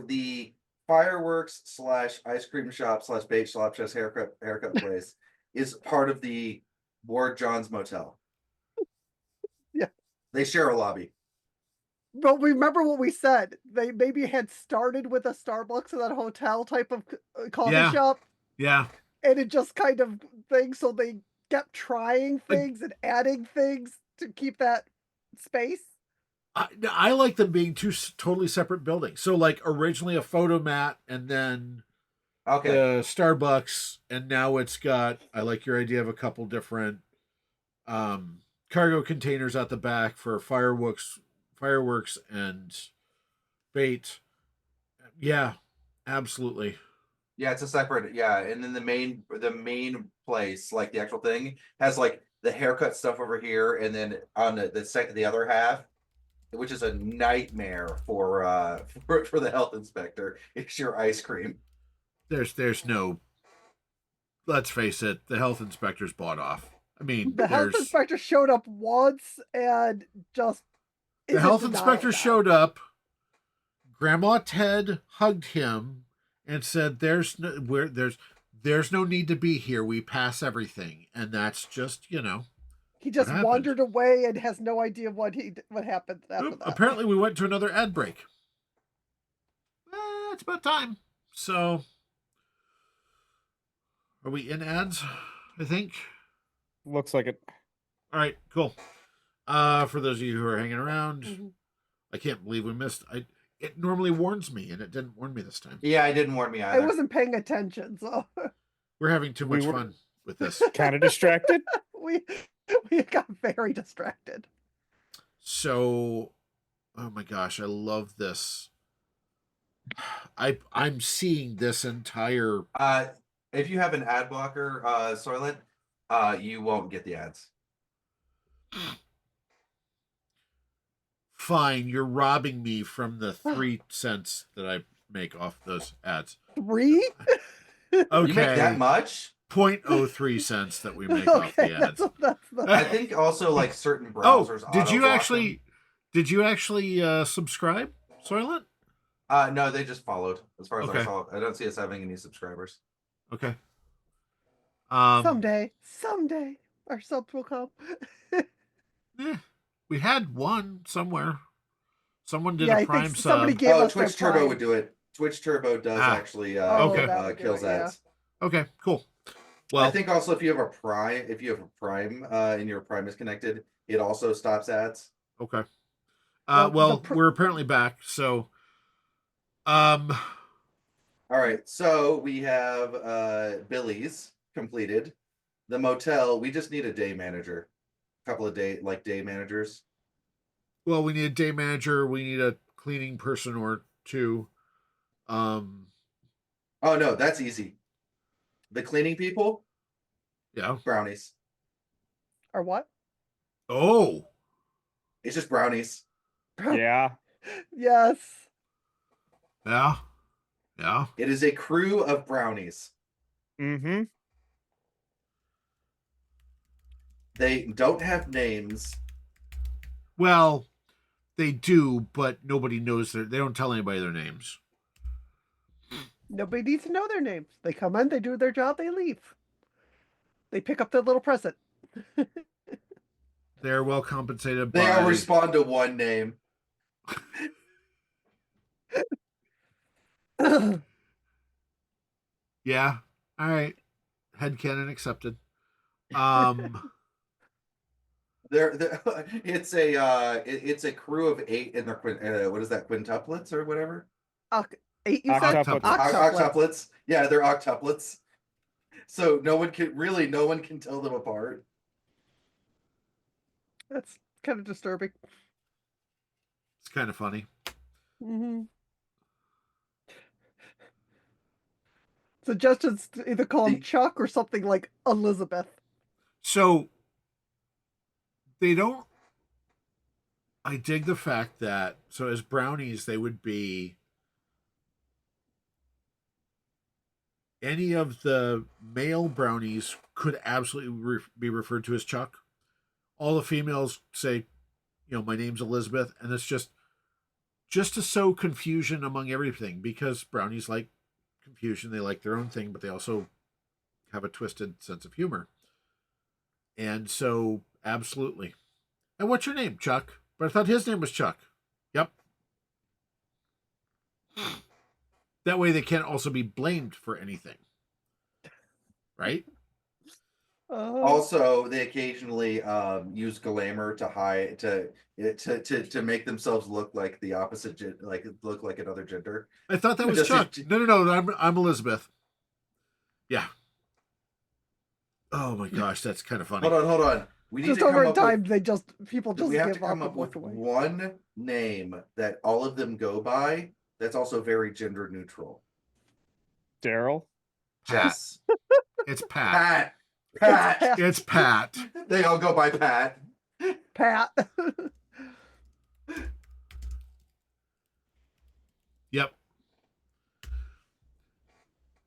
the fireworks / ice cream shop / bait shop / haircut place is part of the Ward John's motel. Yeah. They share a lobby. But remember what we said. They maybe had started with a Starbucks in that hotel type of coffee Yeah. shop, Yeah. and it just kind of thing. So they kept trying things and adding things to keep that space. I like them being two totally separate buildings. So, like, originally a photomat and then Okay. the Starbucks, and now it's got, I like your idea of a couple different cargo containers at the back for fireworks and bait. Yeah, absolutely. Yeah, it's a separate. Yeah, and then the main place, like the actual thing, has like the haircut stuff over here, and then on the other half, which is a nightmare for for the health inspector, is your ice cream. There's no, let's face it, the health inspector's bought off. I mean, The health inspector showed up once and just the health inspector showed up. Grandma Ted hugged him and said, "There's no need to be here. We pass everything," and that's just he just happened. wandered away and has no idea what happened after that. Apparently, we went to another ad break. It's about time. So, are we in ads? I think. Looks like it. All right, cool. For those of you who are hanging around, Mhm. I can't believe we missed. It normally warns me, and it didn't warn me this time. Yeah, it didn't warn me I either. wasn't paying attention, so We're having too much We were- fun with this. Kind of distracted. we got very distracted. So, oh my gosh, I love this. I'm seeing this entire. If you have an ad blocker, Soylent, you won't get the ads. Fine, you're robbing me from the 3 cents that I make off those ads. 3? Okay. You make that much? 0.03 cents that we make off the ads. That's I think also like certain Oh, browsers. did you auto-block actually? Did you actually subscribe, Soylent? them. No, they just followed. As far as Okay. I saw, I don't see us having any subscribers. Okay. someday our subs will come. We had one somewhere. Someone did Yeah, a I Prime think somebody sub. gave us Twitch their Turbo Prime. would do it. Twitch Turbo does actually okay. that would do kills it, yeah. ads. Okay, cool. Well, I think also if you have a Prime, and your Prime is connected, it also stops ads. okay. Well, We're apparently back. So, All right, so we have Billy's completed. The motel, we just need a day manager. A couple of day managers. well, we need a day manager. We need a cleaning person or two. Oh no, that's easy. The cleaning people, Yeah. brownies. Or what? Oh, It's just brownies. Yeah. Yes. yeah, yeah. It is a crew of brownies. Mm-hmm. They don't have names. Well, they do, but nobody knows they don't tell anybody their names. Nobody needs to know their names. They come in, they do their job, they leave. They pick up their little present. They're well compensated They by. all respond to one name. Yeah. All right. Headcanon accepted. They're it's a crew of 8 in their what is that, quintuplets or whatever? 8, you said? Octuplets. Octuplets. Yeah, they're octuplets. So no one can tell them apart. That's kind of disturbing. It's kind of funny. Mm-hmm. Suggestions to either call him Chuck or something like Elizabeth. So they don't. I dig the fact that so as brownies they would be any of the male brownies could absolutely be referred to as Chuck. All the females say, my name's Elizabeth, and it's just to sow confusion among everything because brownies like confusion. They like their own thing, but they also have a twisted sense of humor. And so, absolutely. And what's your name, Chuck? But I thought his name was Chuck. Yep. That way they can't also be blamed for anything. Right? Also, they occasionally use glamour to hide to make themselves look like the opposite, look like another gender. I thought that was Chuck. No. I'm Elizabeth. Yeah. Oh my gosh, that's kind of funny. Hold on. We need just to over come time, with, we have to give come up up and with walk away. one name that all of them go by. That's also very gender neutral. Daryl. Jess. It's Pat. Pat. It's Pat. They all go by Pat. Pat. Yep.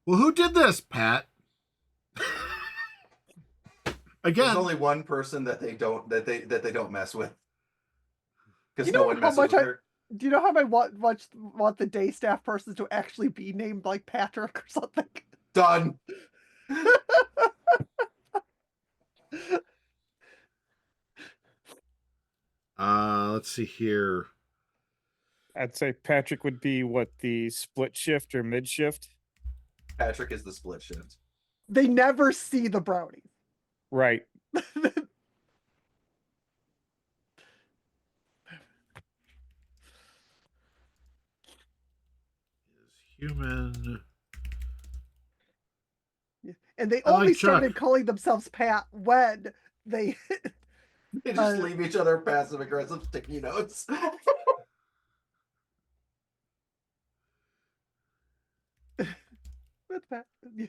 Well, who did this, Pat? Again, there's only one person that they don't mess with. Because You no know one how messes much with her. Do you know how I want the day staff person to actually be named like Patrick or something? Done. Let's see here. I'd say Patrick would be the split shift or mid shift. Patrick is the split shift. They never see the brownies. Right. Human. And they I like only Chuck. started calling themselves Pat when they They just leave each other passive aggressive sticky notes.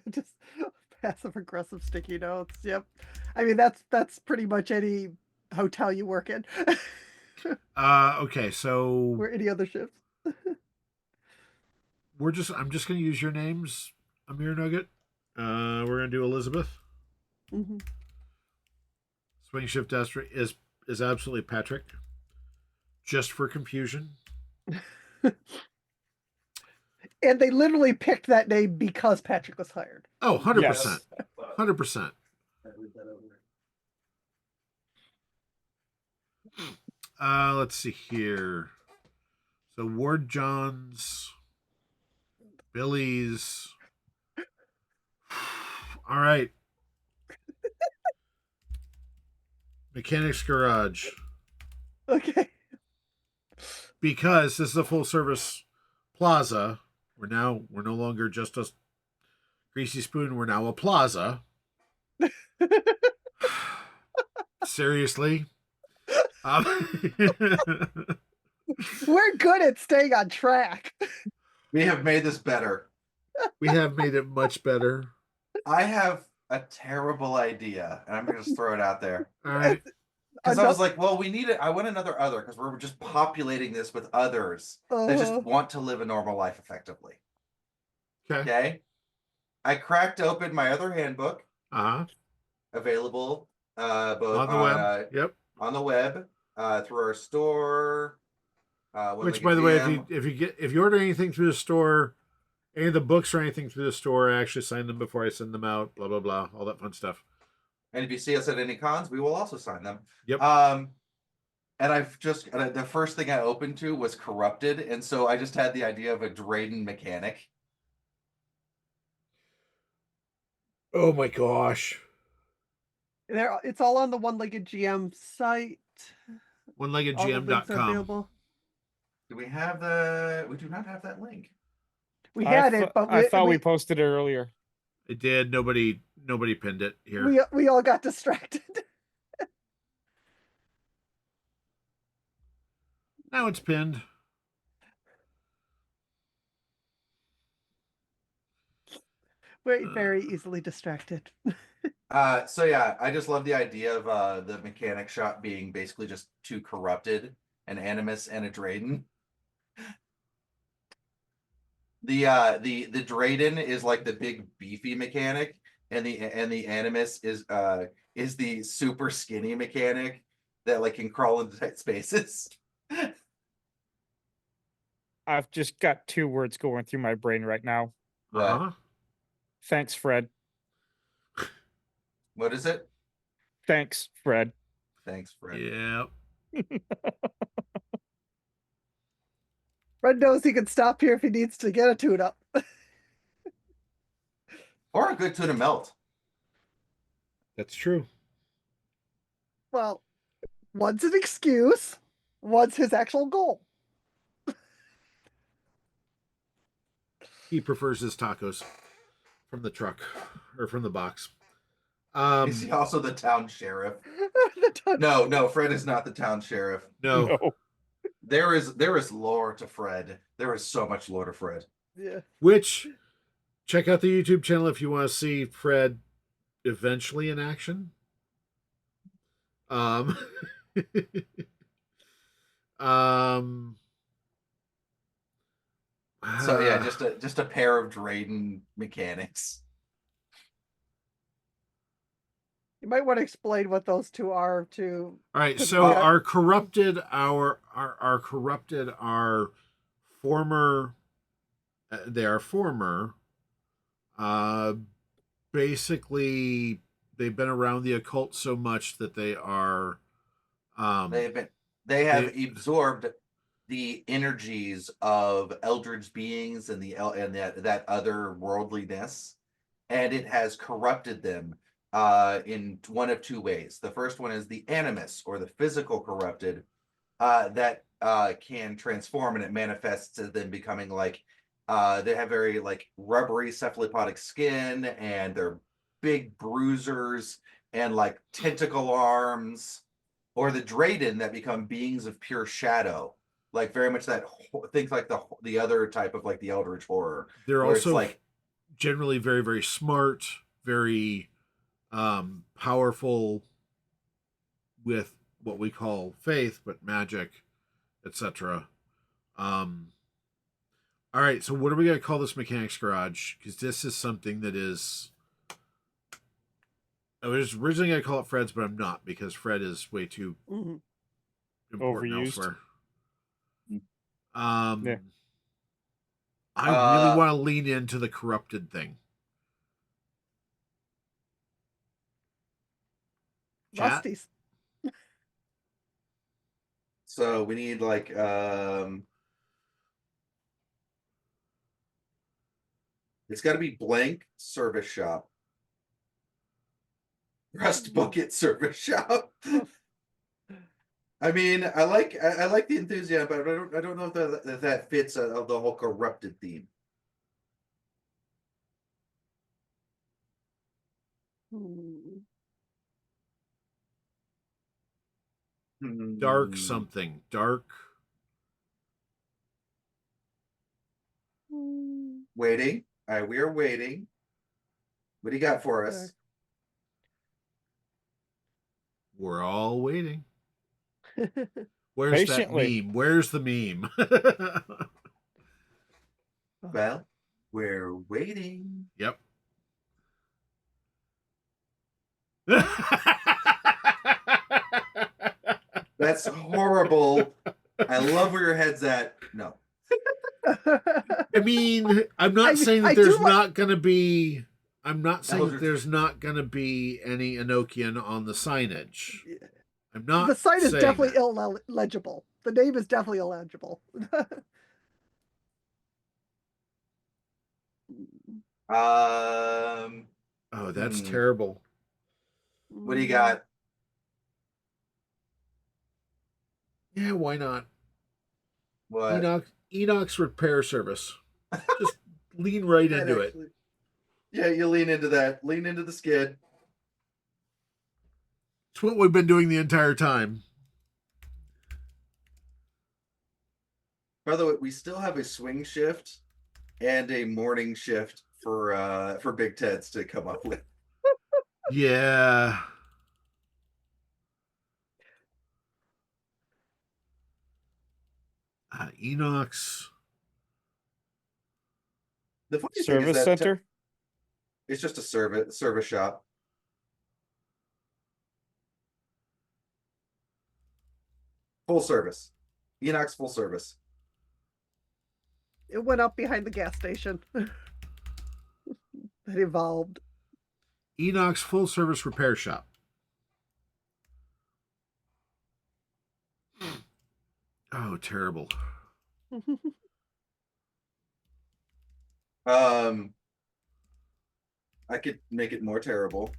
Just passive aggressive sticky notes. Yep. I mean that's pretty much any hotel you work in. Okay, so Or any other shifts. I'm just gonna use your names, Amir Nugget. We're gonna do Elizabeth. Mm-hmm. Swing shift is absolutely Patrick. Just for confusion. And they literally picked that name because Patrick was hired. Oh, 100%. Yes. 100%. Let's see here. So Ward Johns, Billy's. All right. Mechanics Garage. Okay. Because this is a full service plaza. We're no longer just a greasy spoon. We're now a plaza. Seriously. We're good at staying on track. We have made this better. We have made it much better. I have a terrible idea, and I'm gonna just throw it out there. All right. Because I was like, well, we need it. I want another other because we're just populating this with others that just want to live a normal life effectively. Okay. I cracked open my other handbook. Available both on the web. Yep. On the web, through our store. Which, by the way, if you order anything through the store, any of the books or anything through the store, I actually sign them before I send them out. Blah blah blah, all that fun stuff. And if you see us at any cons, we will also sign them. Yep. And the first thing I opened to was Corrupted, and so I just had the idea of a Drayden mechanic. Oh my gosh. It's all on the One-Legged GM site. OneLeggedGM.com. Do we have the? We do not have that link. We had it, but I thought we posted it earlier. It did. Nobody pinned it here. We all got distracted. Now it's pinned. We're very easily distracted. So yeah, I just love the idea of the mechanic shop being basically just two Corrupted, an Animus and a Drayden. The Drayden is like the big beefy mechanic, and the Animus is the super skinny mechanic that like can crawl into tight spaces. I've just got two words going through my brain right now. Thanks, Fred. What is it? Thanks, Fred. Thanks, Fred. Yeah. Fred knows he can stop here if he needs to get a tune-up. Or a good tuna melt. That's true. Well, one's an excuse, one's his actual goal. He prefers his tacos from the truck or from the box. Is he also the town sheriff? No, Fred is not the town sheriff. No. There is lore to Fred. There is so much lore to Fred. Yeah. Which, check out the YouTube channel if you want to see Fred eventually in action. So yeah, just a pair of Drayden mechanics. You might want to explain what those two are to. All right, so our corrupted are former. They are former. Basically, they've been around the occult so much that they are. They have absorbed the energies of eldritch beings and that other worldliness, and it has corrupted them in one of two ways. The first one is the animus, or the physical corrupted, that can transform, and it manifests as them becoming like they have very like rubbery cephalopodic skin, and they're big bruisers and like tentacle arms. or the Drayden that become beings of pure shadow, like very much that think like the other type of like the Eldritch horror. They're where it's also like generally very, very smart, very powerful with what we call faith, but magic, etc. All right, so what are we going to call this mechanics garage? Because this is something that is. I was originally going to call it Fred's, but I'm not because Fred is way too important Overused. elsewhere. Yeah. I really want to lean into the corrupted thing. Chat? Rusty's. So we need like it's got to be blank service shop. Rust bucket service shop. I mean, I like the enthusiasm, but I don't know if that fits the whole corrupted theme. Dark something. Dark. Waiting. All right, we are waiting. What do you got for us? We're all waiting. Where's Patiently. that meme? Where's the meme? Well, we're waiting. Yep. That's horrible. I love where your head's at. No. I mean, I'm not saying that there's not going to be. I'm not saying that there's not going to be any Enochian on the signage. I'm not. The sign is definitely that. illegible. The name is definitely illegible. Oh, that's terrible. What do you got? Yeah, why not? What? Enoch's repair service. Just lean right into it. Yeah, you lean into that. Lean into the skid. It's what we've been doing the entire time. By the way, we still have a swing shift and a morning shift for Big Ted's to come up with. Yeah. Enoch's The funny service thing is that center. It's just a service shop. Full service. Enoch's full service. It went up behind the gas station. It evolved. Enoch's full service repair shop. Oh, terrible. I could make it more terrible.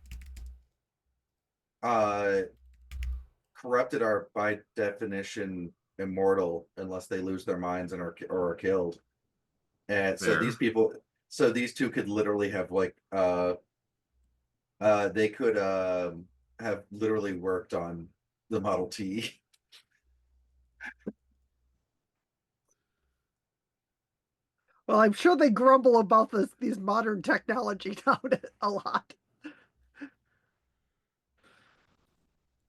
Corrupted are by definition immortal unless they lose their minds and are killed. And so these people, so these two could literally have like they could have literally worked on the Model T. Well, I'm sure they grumble about these modern technology now a lot.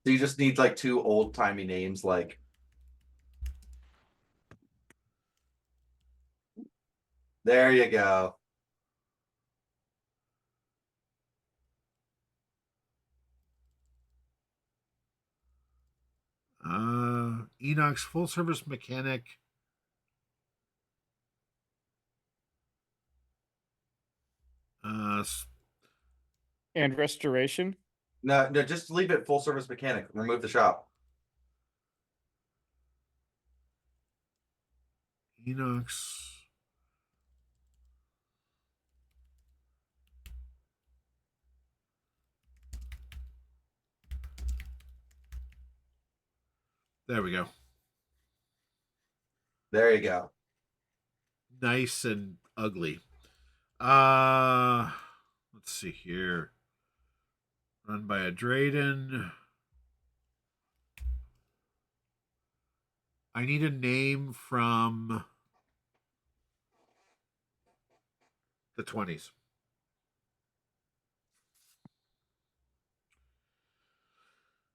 So you just need like two old-timey names like there you go. Enoch's full service mechanic. And restoration. No, just leave it full service mechanic. Remove the shop. Enoch's. There we go. There you go. Nice and ugly. Let's see here. Run by a Drayden. I need a name from the 20s.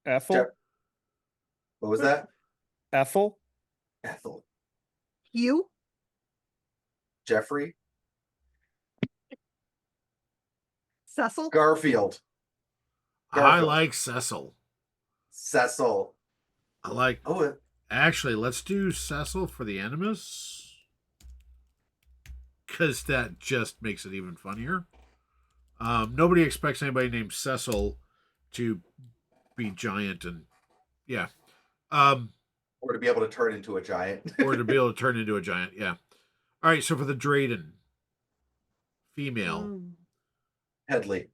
Ethel. What was that? Ethel. Ethel. Hugh? Jeffrey. Cecil? Garfield. I Garfield. like Cecil. Cecil. I like. Oh, Actually, let's do Cecil for the Animus. Because that just makes it even funnier. Nobody expects anybody named Cecil to be giant and yeah. or to be able to turn into a giant. Or to be able to turn into a giant, yeah. All right, so for the Drayden, female, Headley.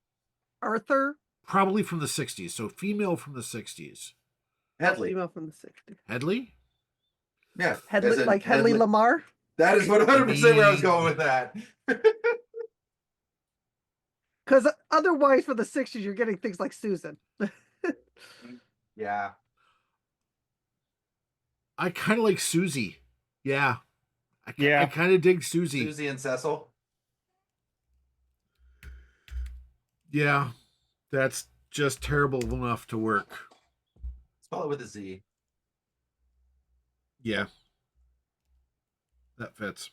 Arthur? probably from the 60s. So female from the 60s. Headley. Female from the 60s. Headley? Yeah. Headley, as in like Headley Lamar? That is 100% where I was going with that. Because otherwise, for the 60s, you're getting things like Susan. Yeah. I kind of like Susie. Yeah. I Yeah. kind of dig Susie. Susie and Cecil. Yeah. That's just terrible enough to work. Spell it with a Z. Yeah. That fits.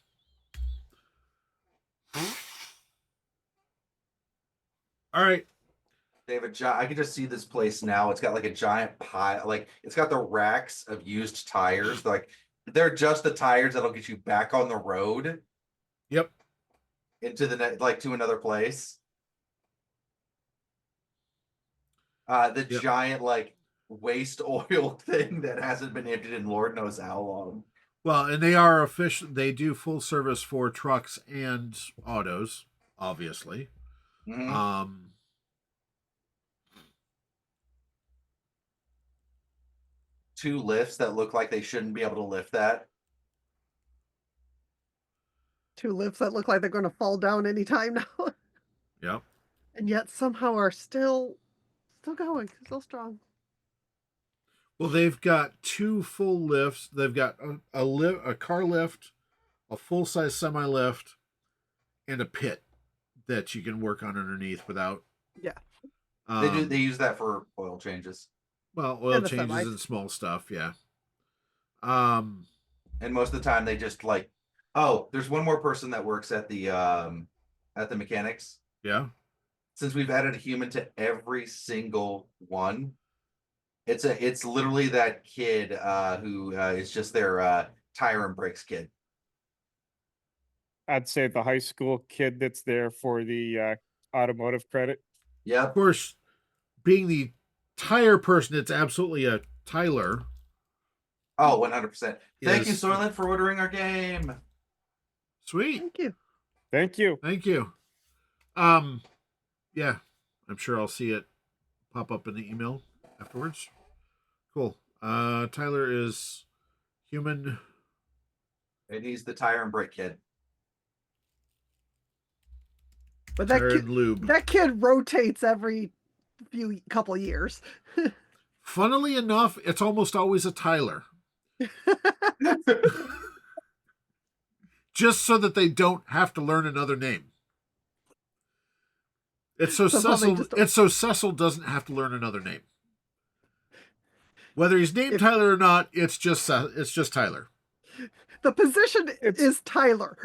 All right. They have a giant. I can just see this place now. It's got like a giant pile. Like it's got the racks of used tires. Like they're just the tires that'll get you back on the road Yep. into the net, like to another place. The Yep. giant like waste oil thing that hasn't been emptied in Lord knows how long. Well, and they are efficient. They do full service for trucks and autos, obviously. Mhm. Two lifts that look like they shouldn't be able to lift that. Two lifts that look like they're going to fall down anytime now. Yep. And yet somehow are still going, still strong. Well, they've got two full lifts. They've got a car lift, a full size semi lift, and a pit that you can work on underneath without. Yeah. They use that for oil changes. Well, oil And the changes semis. and small stuff. Yeah. And most of the time they just like, oh, there's one more person that works at the mechanics. Yeah. Since we've added a human to every single one, it's literally that kid who is just their tire and brakes kid. I'd say the high school kid that's there for the automotive credit. Of course, being the tire person, it's absolutely a Tyler. Oh, 100%. Thank you, Yes. Soylent, for ordering our game. Sweet. Thank you. Thank you. Thank you. Yeah, I'm sure I'll see it pop up in the email afterwards. Cool. Tyler is human. And he's the tire and brake kid. But Tire and lube. that kid rotates every couple years. Funnily enough, it's almost always a Tyler. Just so that they don't have to learn another name. It's so Cecil doesn't have to learn another name. Whether he's named Tyler or not, it's just Tyler. The position is Tyler.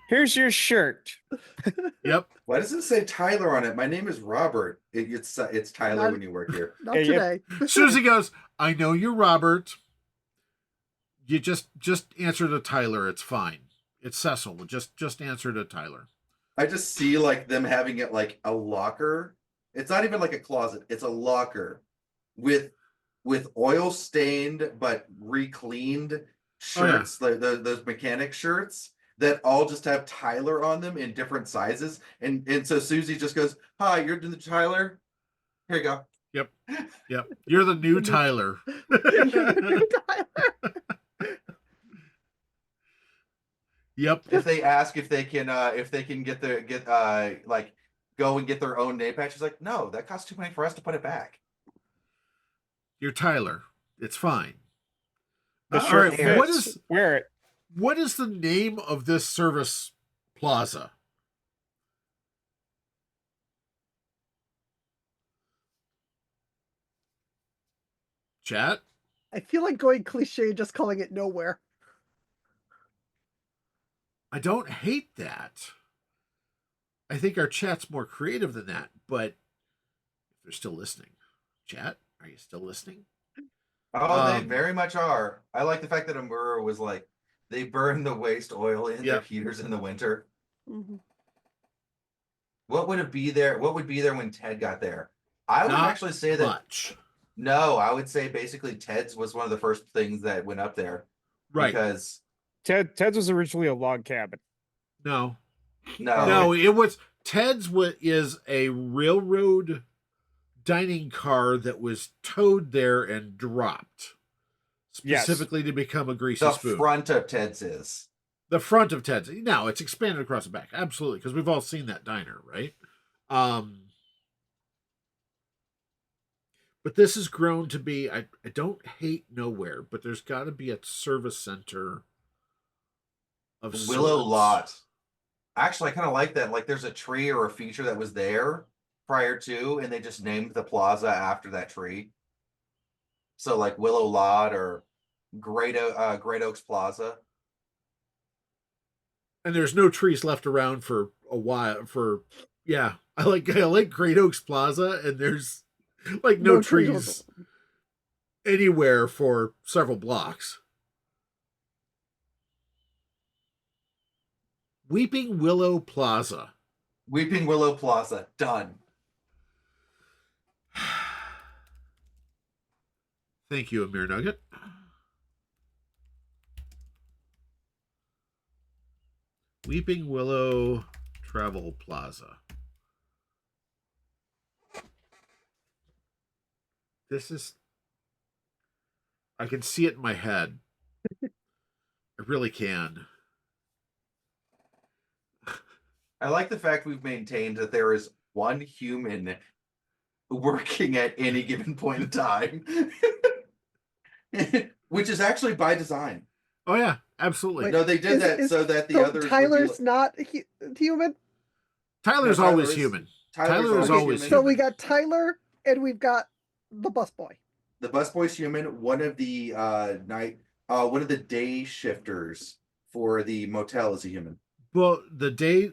Here's your shirt. Yep. Why does it say Tyler on it? My name is Robert. It's Tyler when you work here. Not today. Susie goes, I know you're Robert. You just answer to Tyler. It's fine. It's Cecil. Just answer to Tyler. I just see like them having it like a locker. It's not even like a closet. It's a locker with oil stained but recleaned shirts, like those mechanic shirts that all just have Tyler on them in different sizes. And so Susie just goes, "Hi, you're the Tyler. Here you go." Yep. You're the new Tyler. Yep. If they ask if they can go and get their own name patch, she's like, "No, that costs too much for us to put it back." You're Tyler. It's fine. The All shirt right, what fits. is Wear it. what is the name of this service plaza? Chat? I feel like going cliche and just calling it nowhere. I don't hate that. I think our chat's more creative than that, but if they're still listening, chat, are you still listening? Oh, they very much are. I like the fact that Amuro was like, they burn the waste oil in their Yep. heaters in the winter. Mhm. What would it be there? What would be there when Ted got there? I would Not actually say that much. no, I would say basically Ted's was one of the first things that went up there. Right. Because Ted's was originally a log cabin. No. no, No, it was Ted's is a railroad dining car that was towed there and dropped specifically to become a greasy the spoon. front of Ted's is. The front of Ted's. Now it's expanded across the back. Absolutely, because we've all seen that diner, right? But this has grown to be, I don't hate nowhere, but there's got to be a service center of Willow sorts. Lot. Actually, I kind of like that. Like there's a tree or a feature that was there prior to, and they just named the plaza after that tree. So like Willow Lot or Great Oaks Plaza. And there's no trees left around for a while. I like Great Oaks Plaza, and there's like no trees anywhere for several blocks. Weeping Willow Plaza. Weeping Willow Plaza. Done. Thank you, Amir Nugget. Weeping Willow Travel Plaza. This is... I can see it in my head. I really can. I like the fact we've maintained that there is one human working at any given point in time, which is actually by design. Oh yeah, absolutely. Wait, No, they did that so that the so others. Tyler's not human. Tyler's No, always Tyler is- human. Tyler's always So human. we got Tyler and we've got the busboy. The busboy's human. One of the one of the day shifters for the motel is a human. Well, the day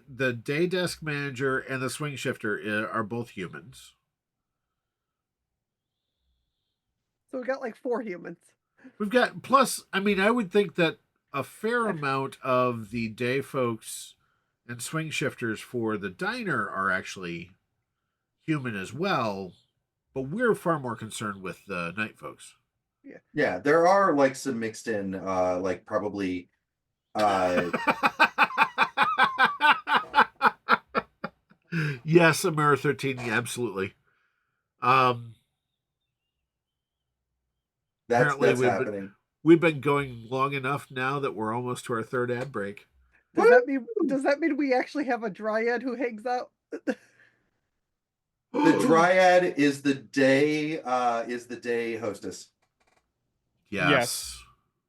desk manager and the swing shifter are both humans. So we got like 4 humans. We've got plus. I mean, I would think that a fair amount of the day folks and swing shifters for the diner are actually human as well, but we're far more concerned with the night folks. Yeah, there are like some mixed in, like probably. Yes, Amira 13, yeah, absolutely. That's Apparently happening. We've been going long enough now that we're almost to our third ad break. Does that mean we actually have a dryad who hangs out? The dryad is the day hostess. Yes.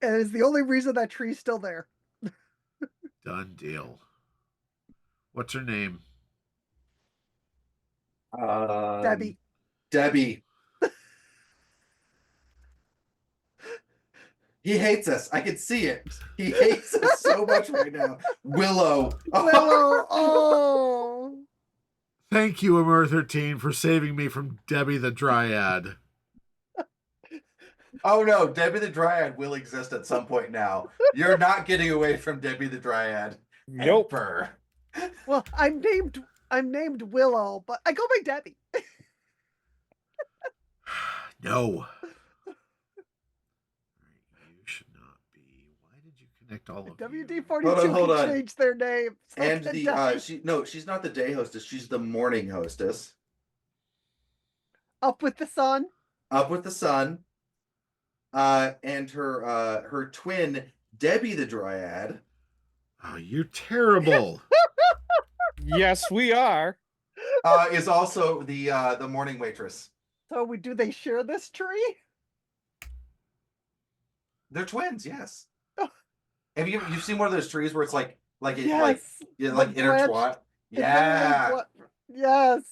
And it's the only reason that tree's still there. Done deal. What's her name? Debbie. Debbie. He hates us. I can see it. He hates us so much right now. Willow. Willow. Oh. Thank you, Amir 13, for saving me from Debbie the Dryad. Oh no, Debbie the Dryad will exist at some point now. You're not getting away from Debbie the Dryad. Nope. Ever. Well, I'm named Willow, but I go by Debbie. No. You should not be. Why did you connect all of WD-42 Hold on. can change their name. So And can the Debbie. she's not the day hostess, she's the morning hostess. Up with the sun. Up with the sun. And her twin, Debbie the Dryad. Oh, you're terrible. Yes, we are. Is also the morning waitress. So do they share this tree? They're twins, yes. Oh. Have you've seen one of those trees where it's like it Yes, yeah, the like branch- intertwined? It literally Yeah, yes.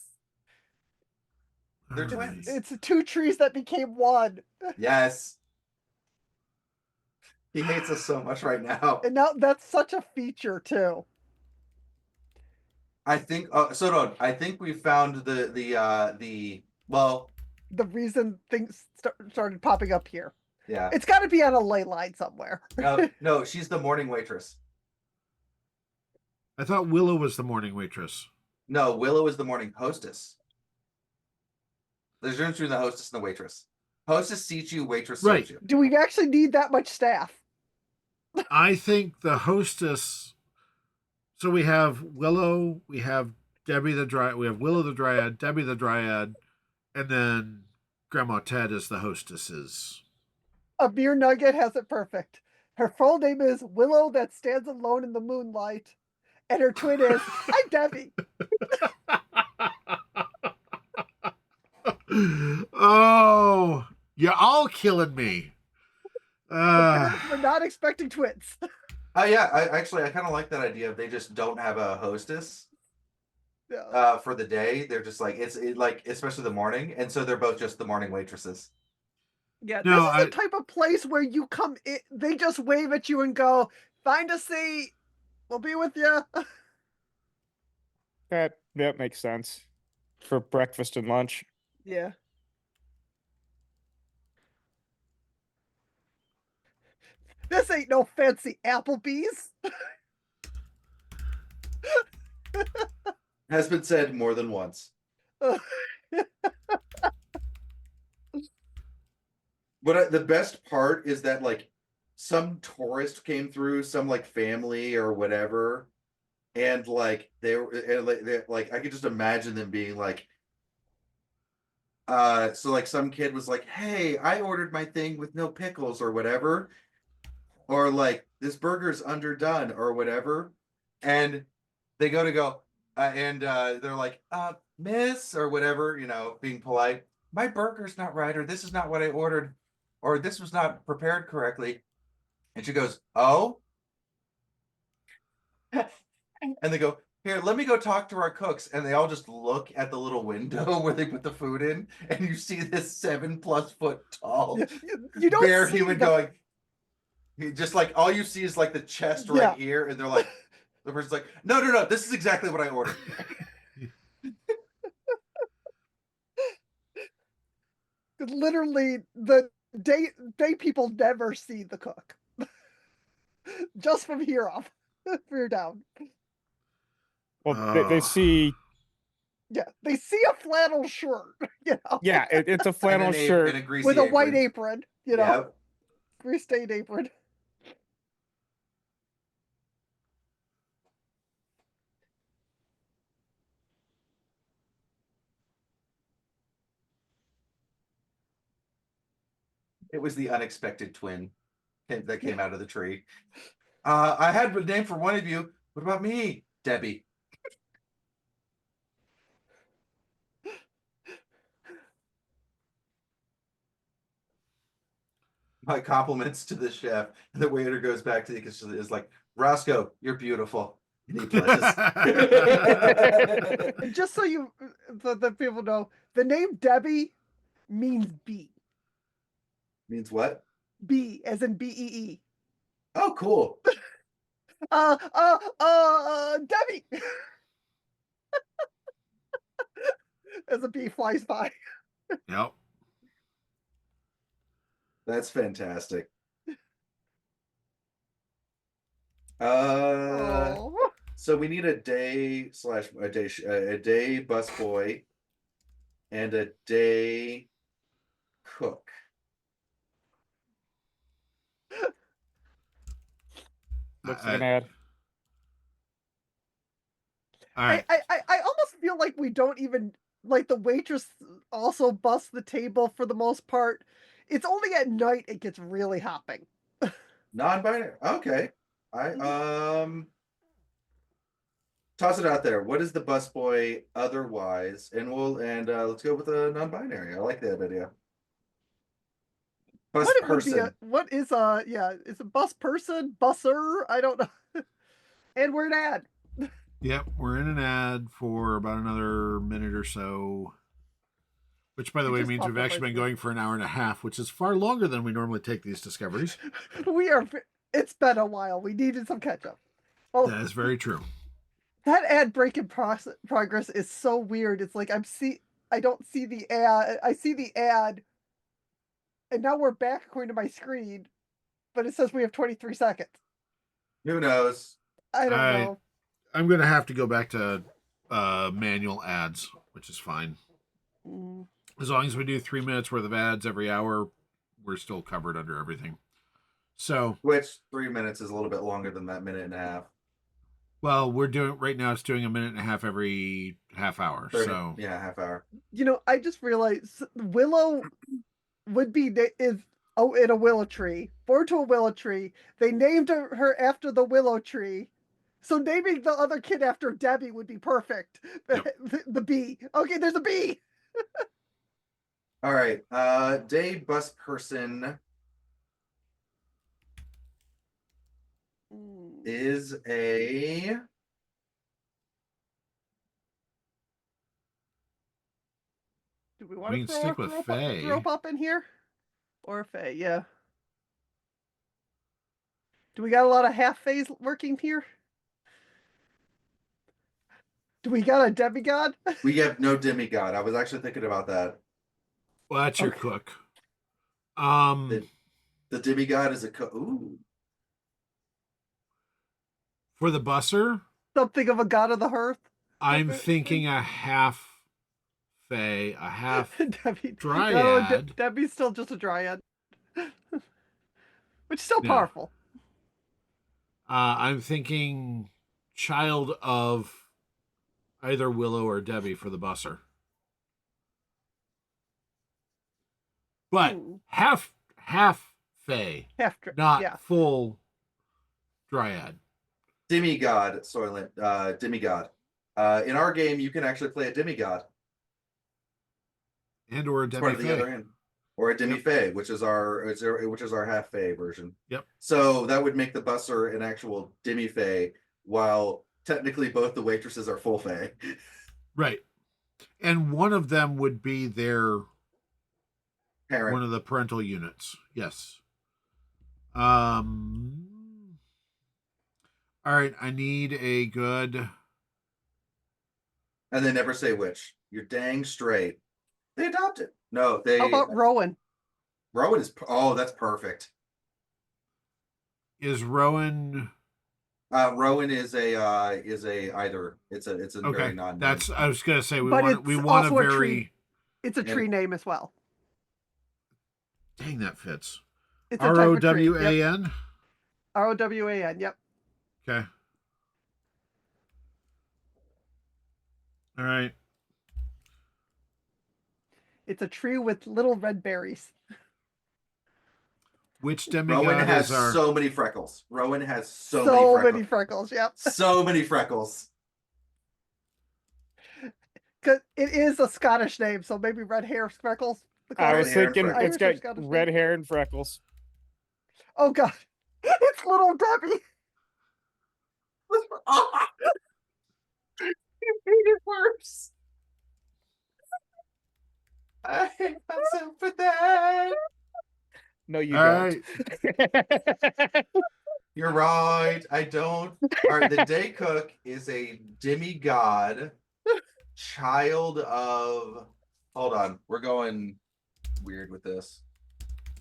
they're All twins. right. It's two trees that became one. Yes. He hates us so much right now. And now that's such a feature too. I think so no, I think we found well, The reason things started popping up here. yeah. It's got to be on a ley line somewhere. No, she's the morning waitress. I thought Willow was the morning waitress. No, Willow is the morning hostess. There's a difference between the hostess and the waitress. Hostess seats you, waitress Right. serves you. Do we actually need that much staff? I think the hostess. So we have Willow, we have Debbie the Dryad, we have Willow the Dryad, Debbie the Dryad, and then Grandma Ted is the hostesses. A beer nugget has it perfect. Her full name is Willow that stands alone in the moonlight. And her twin is, I'm Debbie. Oh, you're all killing me. We're not expecting twins. Oh yeah, I kind of like that idea of they just don't have a hostess No. for the day. They're just like like especially the morning, and so they're both just the morning waitresses. Yeah, No, this is the type of place where you come in, they just wave at you and go, find a seat. We'll be with you. That makes sense for breakfast and lunch. Yeah. This ain't no fancy Applebee's. Has been said more than once. But the best part is that like some tourist came through, some like family or whatever, and like they were and like I could just imagine them being like, so like some kid was like, "Hey, I ordered my thing with no pickles or whatever," or like this burger's underdone or whatever, and they go, and they're like, "Miss," or whatever, being polite. My burger's not right, or this is not what I ordered, or this was not prepared correctly. And she goes, "Oh," and they go, "Here, let me go talk to our cooks." And they all just look at the little window where they put the food in, and you see this 7+ foot tall You don't bear see human the- going. Just like all you see is like the chest right here, and they're like, the person's like, no, this is exactly what I ordered. Literally, the day people never see the cook. Just from here off. We're down. Well, they see. Yeah, they see a flannel shirt, Yeah, it's a flannel and shirt and a greasy with a apron. white apron, Yep. grease stained apron. It was the unexpected twin that came out of the tree. I had a name for one of you. What about me, Debbie? My compliments to the chef. And the waiter goes back to the kitchen is like, "Roscoe, you're beautiful." And he blushes. And just so the people know, the name Debbie means bee. Means what? Bee, as in BEE. Oh, cool. Debbie. As a bee flies by. Yep. That's fantastic. Oh. So we need a day busboy and a day cook. What's an ad? All right. I almost feel like we don't even like the waitress also busts the table for the most part. It's only at night it gets really hopping. Non-binary. Okay. Toss it out there. What is the busboy otherwise? And let's go with a non-binary. I like that idea. Bus what it person. would be what is is a bus person, busser? I don't know. And we're an ad. Yep, we're in an ad for about another minute or so. Which, by the It way, just means popped we've up actually my been screen. going for an hour and a half, which is far longer than we normally take these discoveries. It's been a while. We needed some catch up. Oh, That is very true. that ad break in progress is so weird. It's like I don't see the ad. I see the ad, and now we're back according to my screen, but it says we have 23 seconds. Who knows? I don't know. I'm going to have to go back to manual ads, which is fine. Mm. As long as we do 3 minutes worth of ads every hour, we're still covered under everything. So, Which 3 minutes is a little bit longer than that minute and a half. well, we're doing right now. It's doing a minute and a half every half hour. 30, So, yeah, half hour. I just realized Willow would be in a willow tree, born to a willow tree. They named her after the willow tree. So naming the other kid after Debbie would be perfect. Yep. The bee. Okay, there's a bee. All right. Day bus person is a Do we want we to can stick with Faye. throw up in here? Or Faye, yeah. Do we got a lot of half Fays working here? Do we got a demigod? we have no demigod. I was actually thinking about that. Well, that's your Okay. cook. The demigod is a ooh. For the busser, Something of a god of the hearth? I'm thinking a half Fae, a half Debbie, Dryad. Debbie's still just a dryad. Which is still Yeah. powerful. I'm thinking child of either Willow or Debbie for the busser. But half Fae, not full Dryad. Demigod, Soylent, demigod. In our game, you can actually play a demigod. And or a demi-fae. Or a demi-fae, which is our half fae version. Yep. So that would make the busser an actual demi-fae, while technically both the waitresses are full fae. Right. And one of them would be their parent. One of the parental units. Yes. All right, I need a good. And they never say which. You're dang straight. They adopted. No, they. How about Rowan? Rowan is. Oh, that's perfect. Is Rowan? Rowan is a either. It's a okay. very non. That's. I was gonna say we want a very. Tree. It's a tree name as well. Dang, that fits. It's ROWAN. ROWAN. Yep. Okay. All right. It's a tree with little red berries. Which demigod Rowan has so many freckles. Rowan has so many freckles. Yep. So many freckles. Because it is a Scottish name, so maybe red hair freckles. I was thinking it's got red hair and freckles. Oh god, it's little Debbie. You made it worse. I hate myself for that. No, you don't. Right. You're right. I don't. All right. The day cook is a demigod, child of. Hold on. We're going weird with this.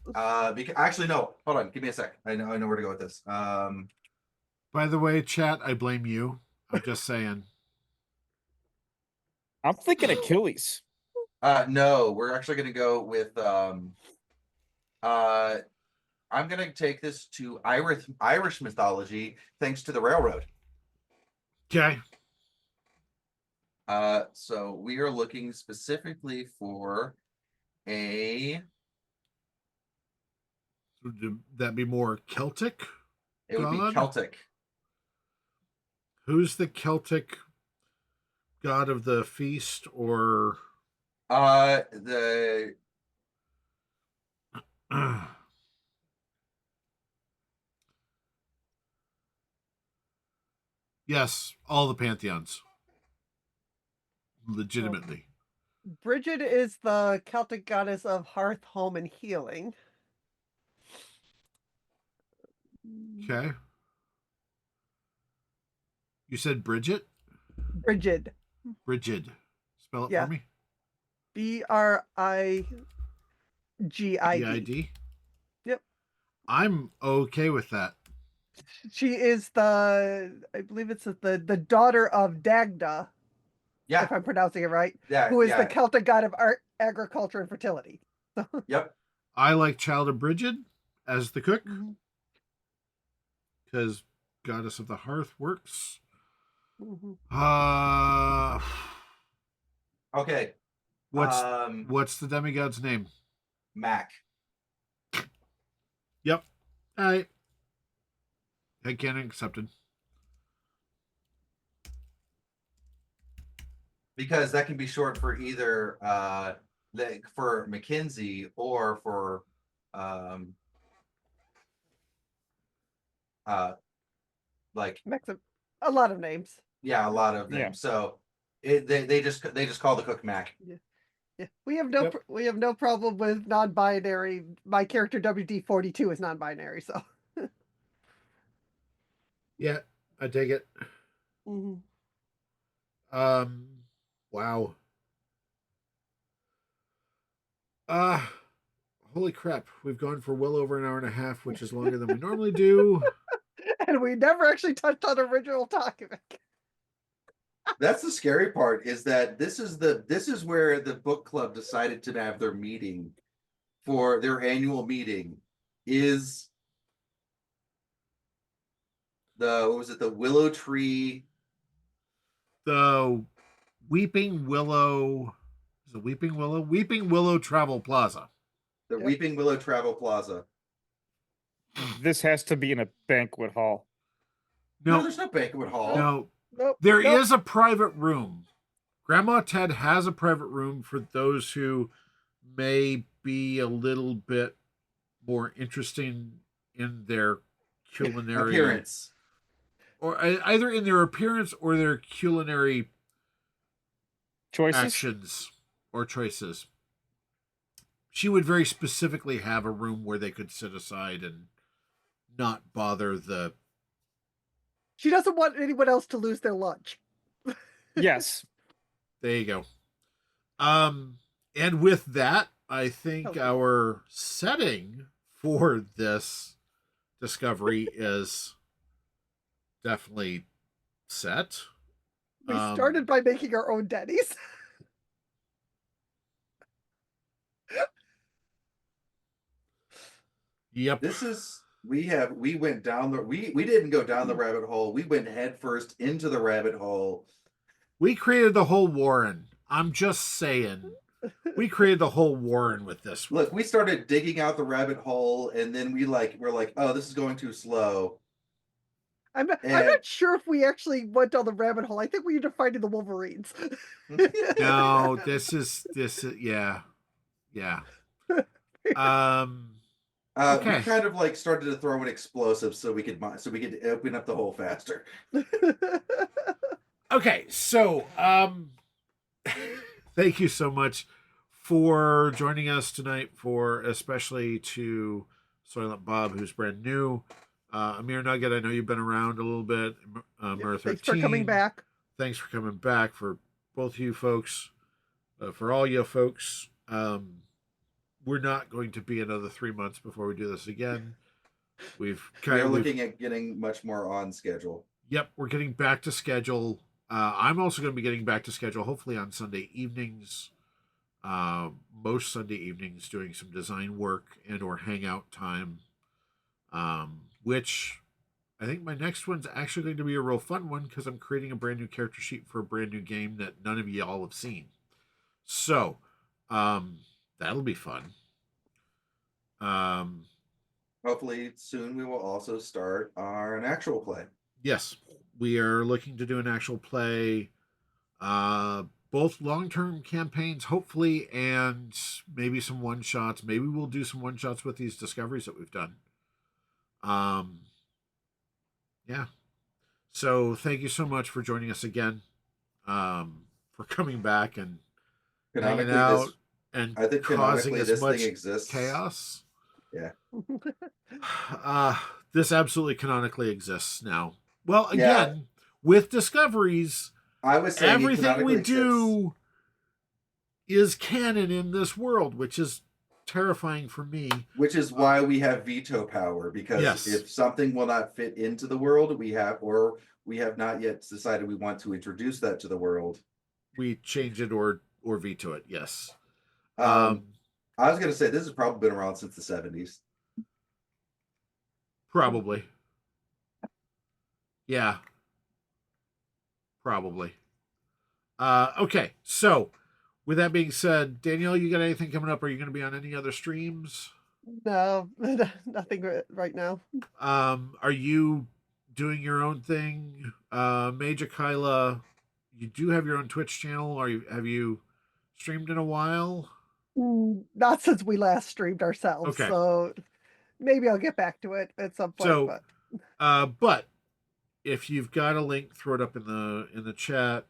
Because actually no. Hold on. Give me a sec. I know where to go with this. By the way, chat, I blame you. I'm just saying. I'm thinking Achilles. No, we're actually gonna go with I'm gonna take this to Irish mythology, thanks to the railroad. Okay. So we are looking specifically for a. Would that be more Celtic? It would be Celtic. Who's the Celtic god of the feast, or the Yes, all the pantheons. Legitimately. Bridget is the Celtic goddess of hearth, home, and healing. Okay. You said Bridget? Brigid. Brigid. Spell it Yeah. for me. Brigid. GID. Yep. I'm okay with that. She is I believe it's the daughter of Dagda, Yeah, if I'm pronouncing it right, yeah, who is the yeah. Celtic god of art, agriculture, and fertility. Yep. I like Child of Brigid as the cook Mhm. because Goddess of the Hearth works. Mhm. Okay. What's Um, what's the demigod's name? Mac. Yep. All right. Headcanon accepted. Because that can be short for either for Mackenzie or for uh like Maxim, a lot of names. yeah, a lot of them. Yeah. So they just call the cook Mac. Yeah, we have no Yep. we have no problem with non-binary. My character WD-42 is non-binary, so. Yeah, I take it. Mhm. Wow. Uh holy crap. We've gone for well over an hour and a half, which is longer than we normally do. And we never actually touched on original topic. That's the scary part, is that this is where the book club decided to have their meeting for their annual meeting. Is the what was it, the Willow Tree? The Weeping Willow, is it Weeping Willow? Weeping Willow Travel Plaza. The Yep. Weeping Willow Travel Plaza. This has to be in a banquet hall. No, No, there's no banquet hall. no. Nope. There nope. is a private room. Grandma Ted has a private room for those who may be a little bit more interesting in their culinary Appearance. or either in their appearance or their culinary Choices? actions or choices. She would very specifically have a room where they could sit aside and not bother the. She doesn't want anyone else to lose their lunch. Yes. There you go. And with that, I think Hello. our setting for this discovery is definitely set. We started by making our own Dennys. Yep. This is we went down the we didn't go down the rabbit hole. We went headfirst into the rabbit hole. We created the whole Warren. I'm just saying. We created the whole Warren with this one. Look, we started digging out the rabbit hole, and then we're like, oh, this is going too slow. I'm And not sure if we actually went down the rabbit hole. I think we ended up finding the Wolverines. No, this is yeah. Okay. we kind of like started to throw in explosives so we could open up the hole faster. Okay, so thank you so much for joining us tonight, for especially to Soylent Bob, who's brand new. Amir Nugget, I know you've been around a little bit. Murtha Thanks for coming back. Thanks for coming back for both you folks, for all you folks. We're not going to be another 3 months before we do this again. We're looking at getting much more on schedule. Yep, we're getting back to schedule. I'm also going to be getting back to schedule, hopefully on Sunday evenings. Most Sunday evenings, doing some design work and or hangout time. Which I think my next one's actually going to be a real fun one because I'm creating a brand new character sheet for a brand new game that none of y'all have seen. So, that'll be fun. Hopefully soon we will also start an actual play. Yes, we are looking to do an actual play, both long-term campaigns, hopefully, and maybe some one-shots. Maybe we'll do some one-shots with these discoveries that we've done. Yeah. So thank you so much for joining us again, for coming back and hanging Canonically, out and I think causing canonically as this thing much exists. chaos. Yeah. This absolutely canonically exists now. Well, Yeah. again, with discoveries, I was saying it everything we canonically exists, do is canon in this world, which is terrifying for me. which is why we have veto power, because Yes. if something will not fit into the world, we have not yet decided we want to introduce that to the world. We change it or veto it. Yes. I was going to say this has probably been around since the 70s. Probably. Yeah. Probably. Okay. So, with that being said, Danielle, you got anything coming up? Are you going to be on any other streams? No, nothing right now. Are you doing your own thing? Major Kyla, you do have your own Twitch channel. Have you streamed in a while? Not since we last streamed ourselves. Okay. So maybe I'll get back to it at some point. So, but but if you've got a link, throw it up in the chat.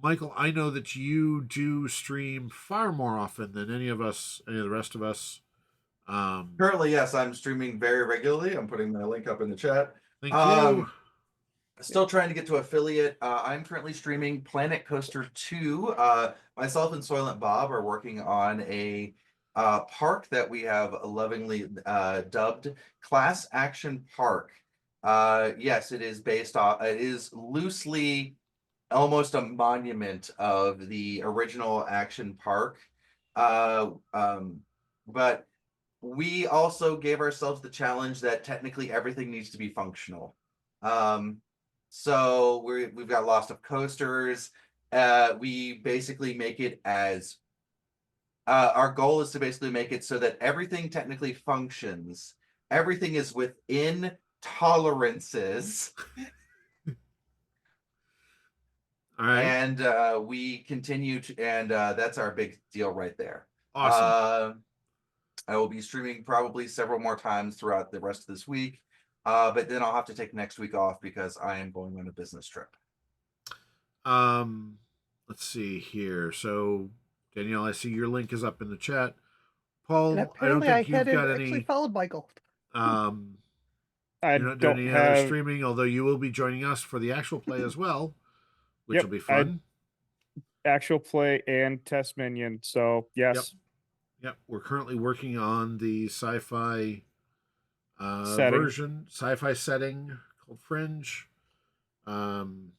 Michael, I know that you do stream far more often than any of the rest of us. Currently, yes, I'm streaming very regularly. I'm putting my link up in the chat. Thank you. Still trying to get to affiliate. I'm currently streaming Planet Coaster 2. Myself and Soylent Bob are working on a park that we have lovingly dubbed Class Action Park. Yes, it is loosely almost a monument of the original action park. But we also gave ourselves the challenge that technically everything needs to be functional. So we've got lots of coasters. We basically make it as our goal is to basically make it so that everything technically functions. Everything is within tolerances. All right. And we continue to, and that's our big deal right there. Awesome. I will be streaming probably several more times throughout the rest of this week. But then I'll have to take next week off because I am going on a business trip. Let's see here. So, Danielle, I see your link is up in the chat. Paul, I don't apparently think you've hadn't got actually any. followed Michael. You're not doing any other streaming, although you will be joining us for the actual play as well, which will be fun. Actual play and test minion. So yes. Yep. We're currently working on the sci-fi sci-fi setting called Fringe. I'm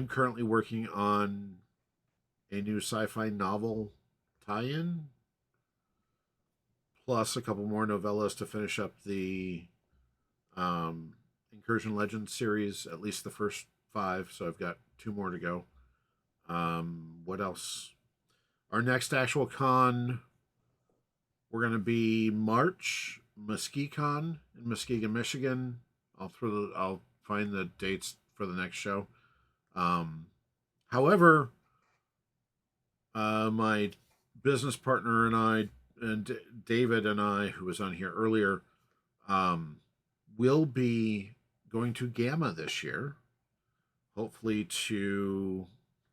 currently working on a new sci-fi novel tie-in, plus a couple more novellas to finish up the Incursion Legends series, at least the first 5. So I've got 2 more to go. What else? Our next actual con, we're going to be March, MuskeCon in Muskegon, Michigan. I'll find the dates for the next show. However, my business partner and I, and David and I, who was on here earlier, will be going to Gamma this year, hopefully to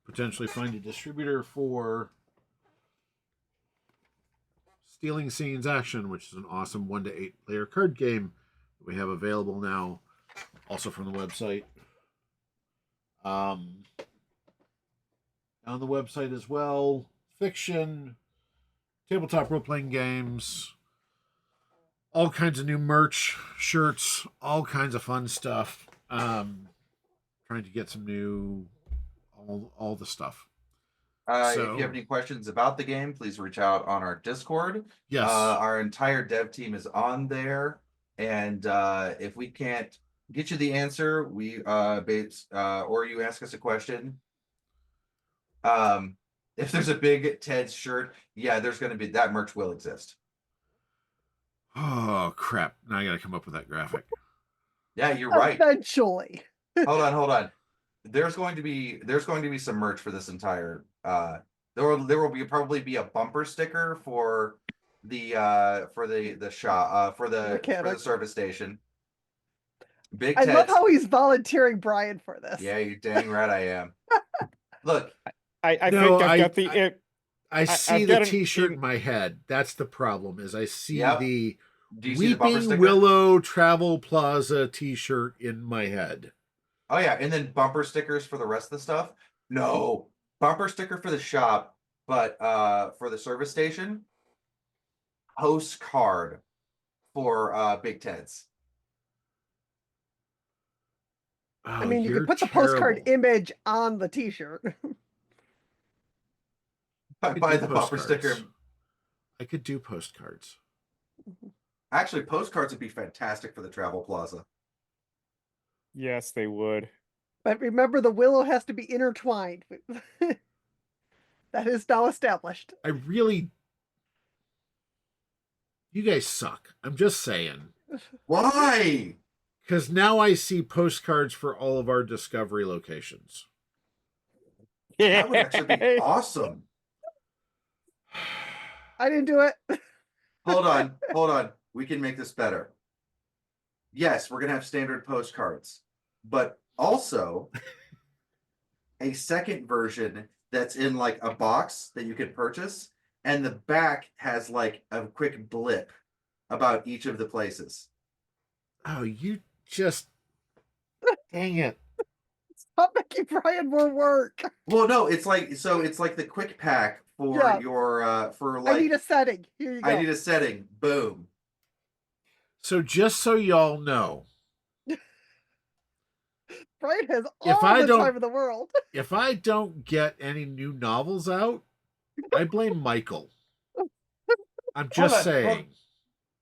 potentially find a distributor for Stealing Scenes Action, which is an awesome 1 to 8 player card game that we have available now, also from the website. On the website as well, fiction, tabletop role-playing games, all kinds of new merch, shirts, all kinds of fun stuff. Trying to get some new, all the stuff. If you have any questions about the game, please reach out on our Discord. Yes. Our entire dev team is on there, and if we can't get you the answer, or you ask us a question. If there's a big Ted's shirt, yeah, there's going to be that merch will exist. Oh crap! Now I got to come up with that graphic. Yeah, you're right. Eventually. Hold on. There's going to be some merch for this entire. There will probably be a bumper sticker for the shop for the service station. Big I love Ted's. how he's volunteering Brian for this. Yeah, you dang right I am. Look, I No, think I've got the. I see I've the got an T-shirt in- in my head. That's the problem. Is I see Yep. the do you see the bumper Weeping sticker? Willow Travel Plaza T-shirt in my head. Oh yeah, and then bumper stickers for the rest of the stuff. No, bumper sticker for the shop, but for the service station, postcard for Big Ted's. Oh, I mean, you you're could put the postcard terrible. image on the T-shirt. I could buy do the bumper postcards. sticker. I could do postcards. Actually, postcards would be fantastic for the Travel Plaza. Yes, they would. But remember, the willow has to be intertwined. That is now established. I really, you guys suck. I'm just saying. Why? Because now I see postcards for all of our Discovery locations. That would actually be awesome. I didn't do it. Hold on. We can make this better. Yes, we're gonna have standard postcards, but also a second version that's in like a box that you can purchase, and the back has like a quick blip about each of the places. Oh, you just dang it. Stop making Brian more work. Well, no, it's like the quick pack for Yeah. your for like I need a setting. Here you go. I need a setting. Boom. So just so y'all know, Brian has If all I the don't- time in the world. if I don't get any new novels out, I blame Michael. I'm just Hold on, saying.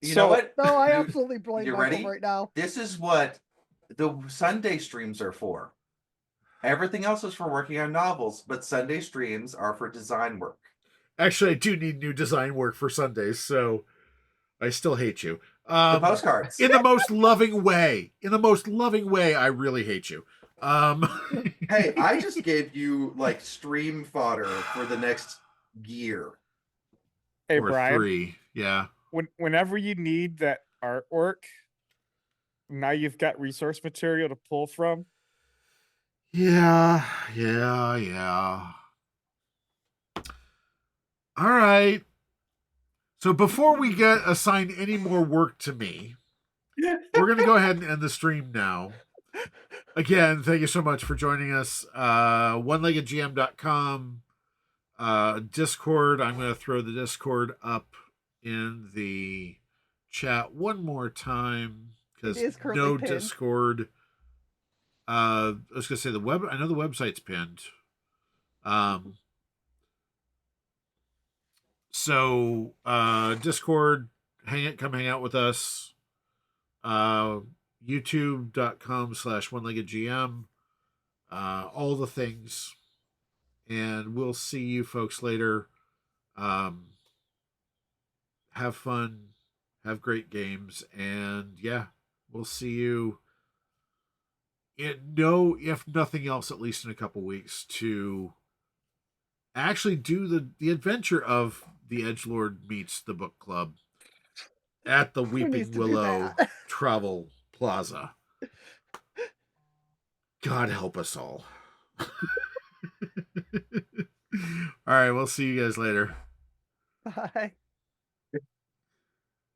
You know what? No, I You- absolutely blame you Michael ready? right now. This is what the Sunday streams are for. Everything else is for working on novels, but Sunday streams are for design work. Actually, I do need new design work for Sundays, so I still hate you. The postcards. In the most loving way. In the most loving way, I really hate you. Hey, I just gave you like stream fodder for the next year. Hey, or Brian. 3. Yeah. Whenever you need that artwork, now you've got resource material to pull from. Yeah. All right. So before we get assigned any more work to me, we're going to go ahead and end the stream now. Again, thank you so much for joining us. oneleggedgm.com. Discord. I'm going to throw the Discord up in the chat one more time because It is currently no pinned. Discord. I was going to say I know the website's pinned. So Discord, come hang out with us. youtube.com/oneleggedgm. All the things. And we'll see you folks later. Have fun. Have great games. And yeah, we'll see you if nothing else, at least in a couple weeks, to actually do the adventure of the Edgelord meets the book club at the Who Weeping needs to do Willow that? Travel Plaza. God help us all. All right, we'll see you guys later. Bye.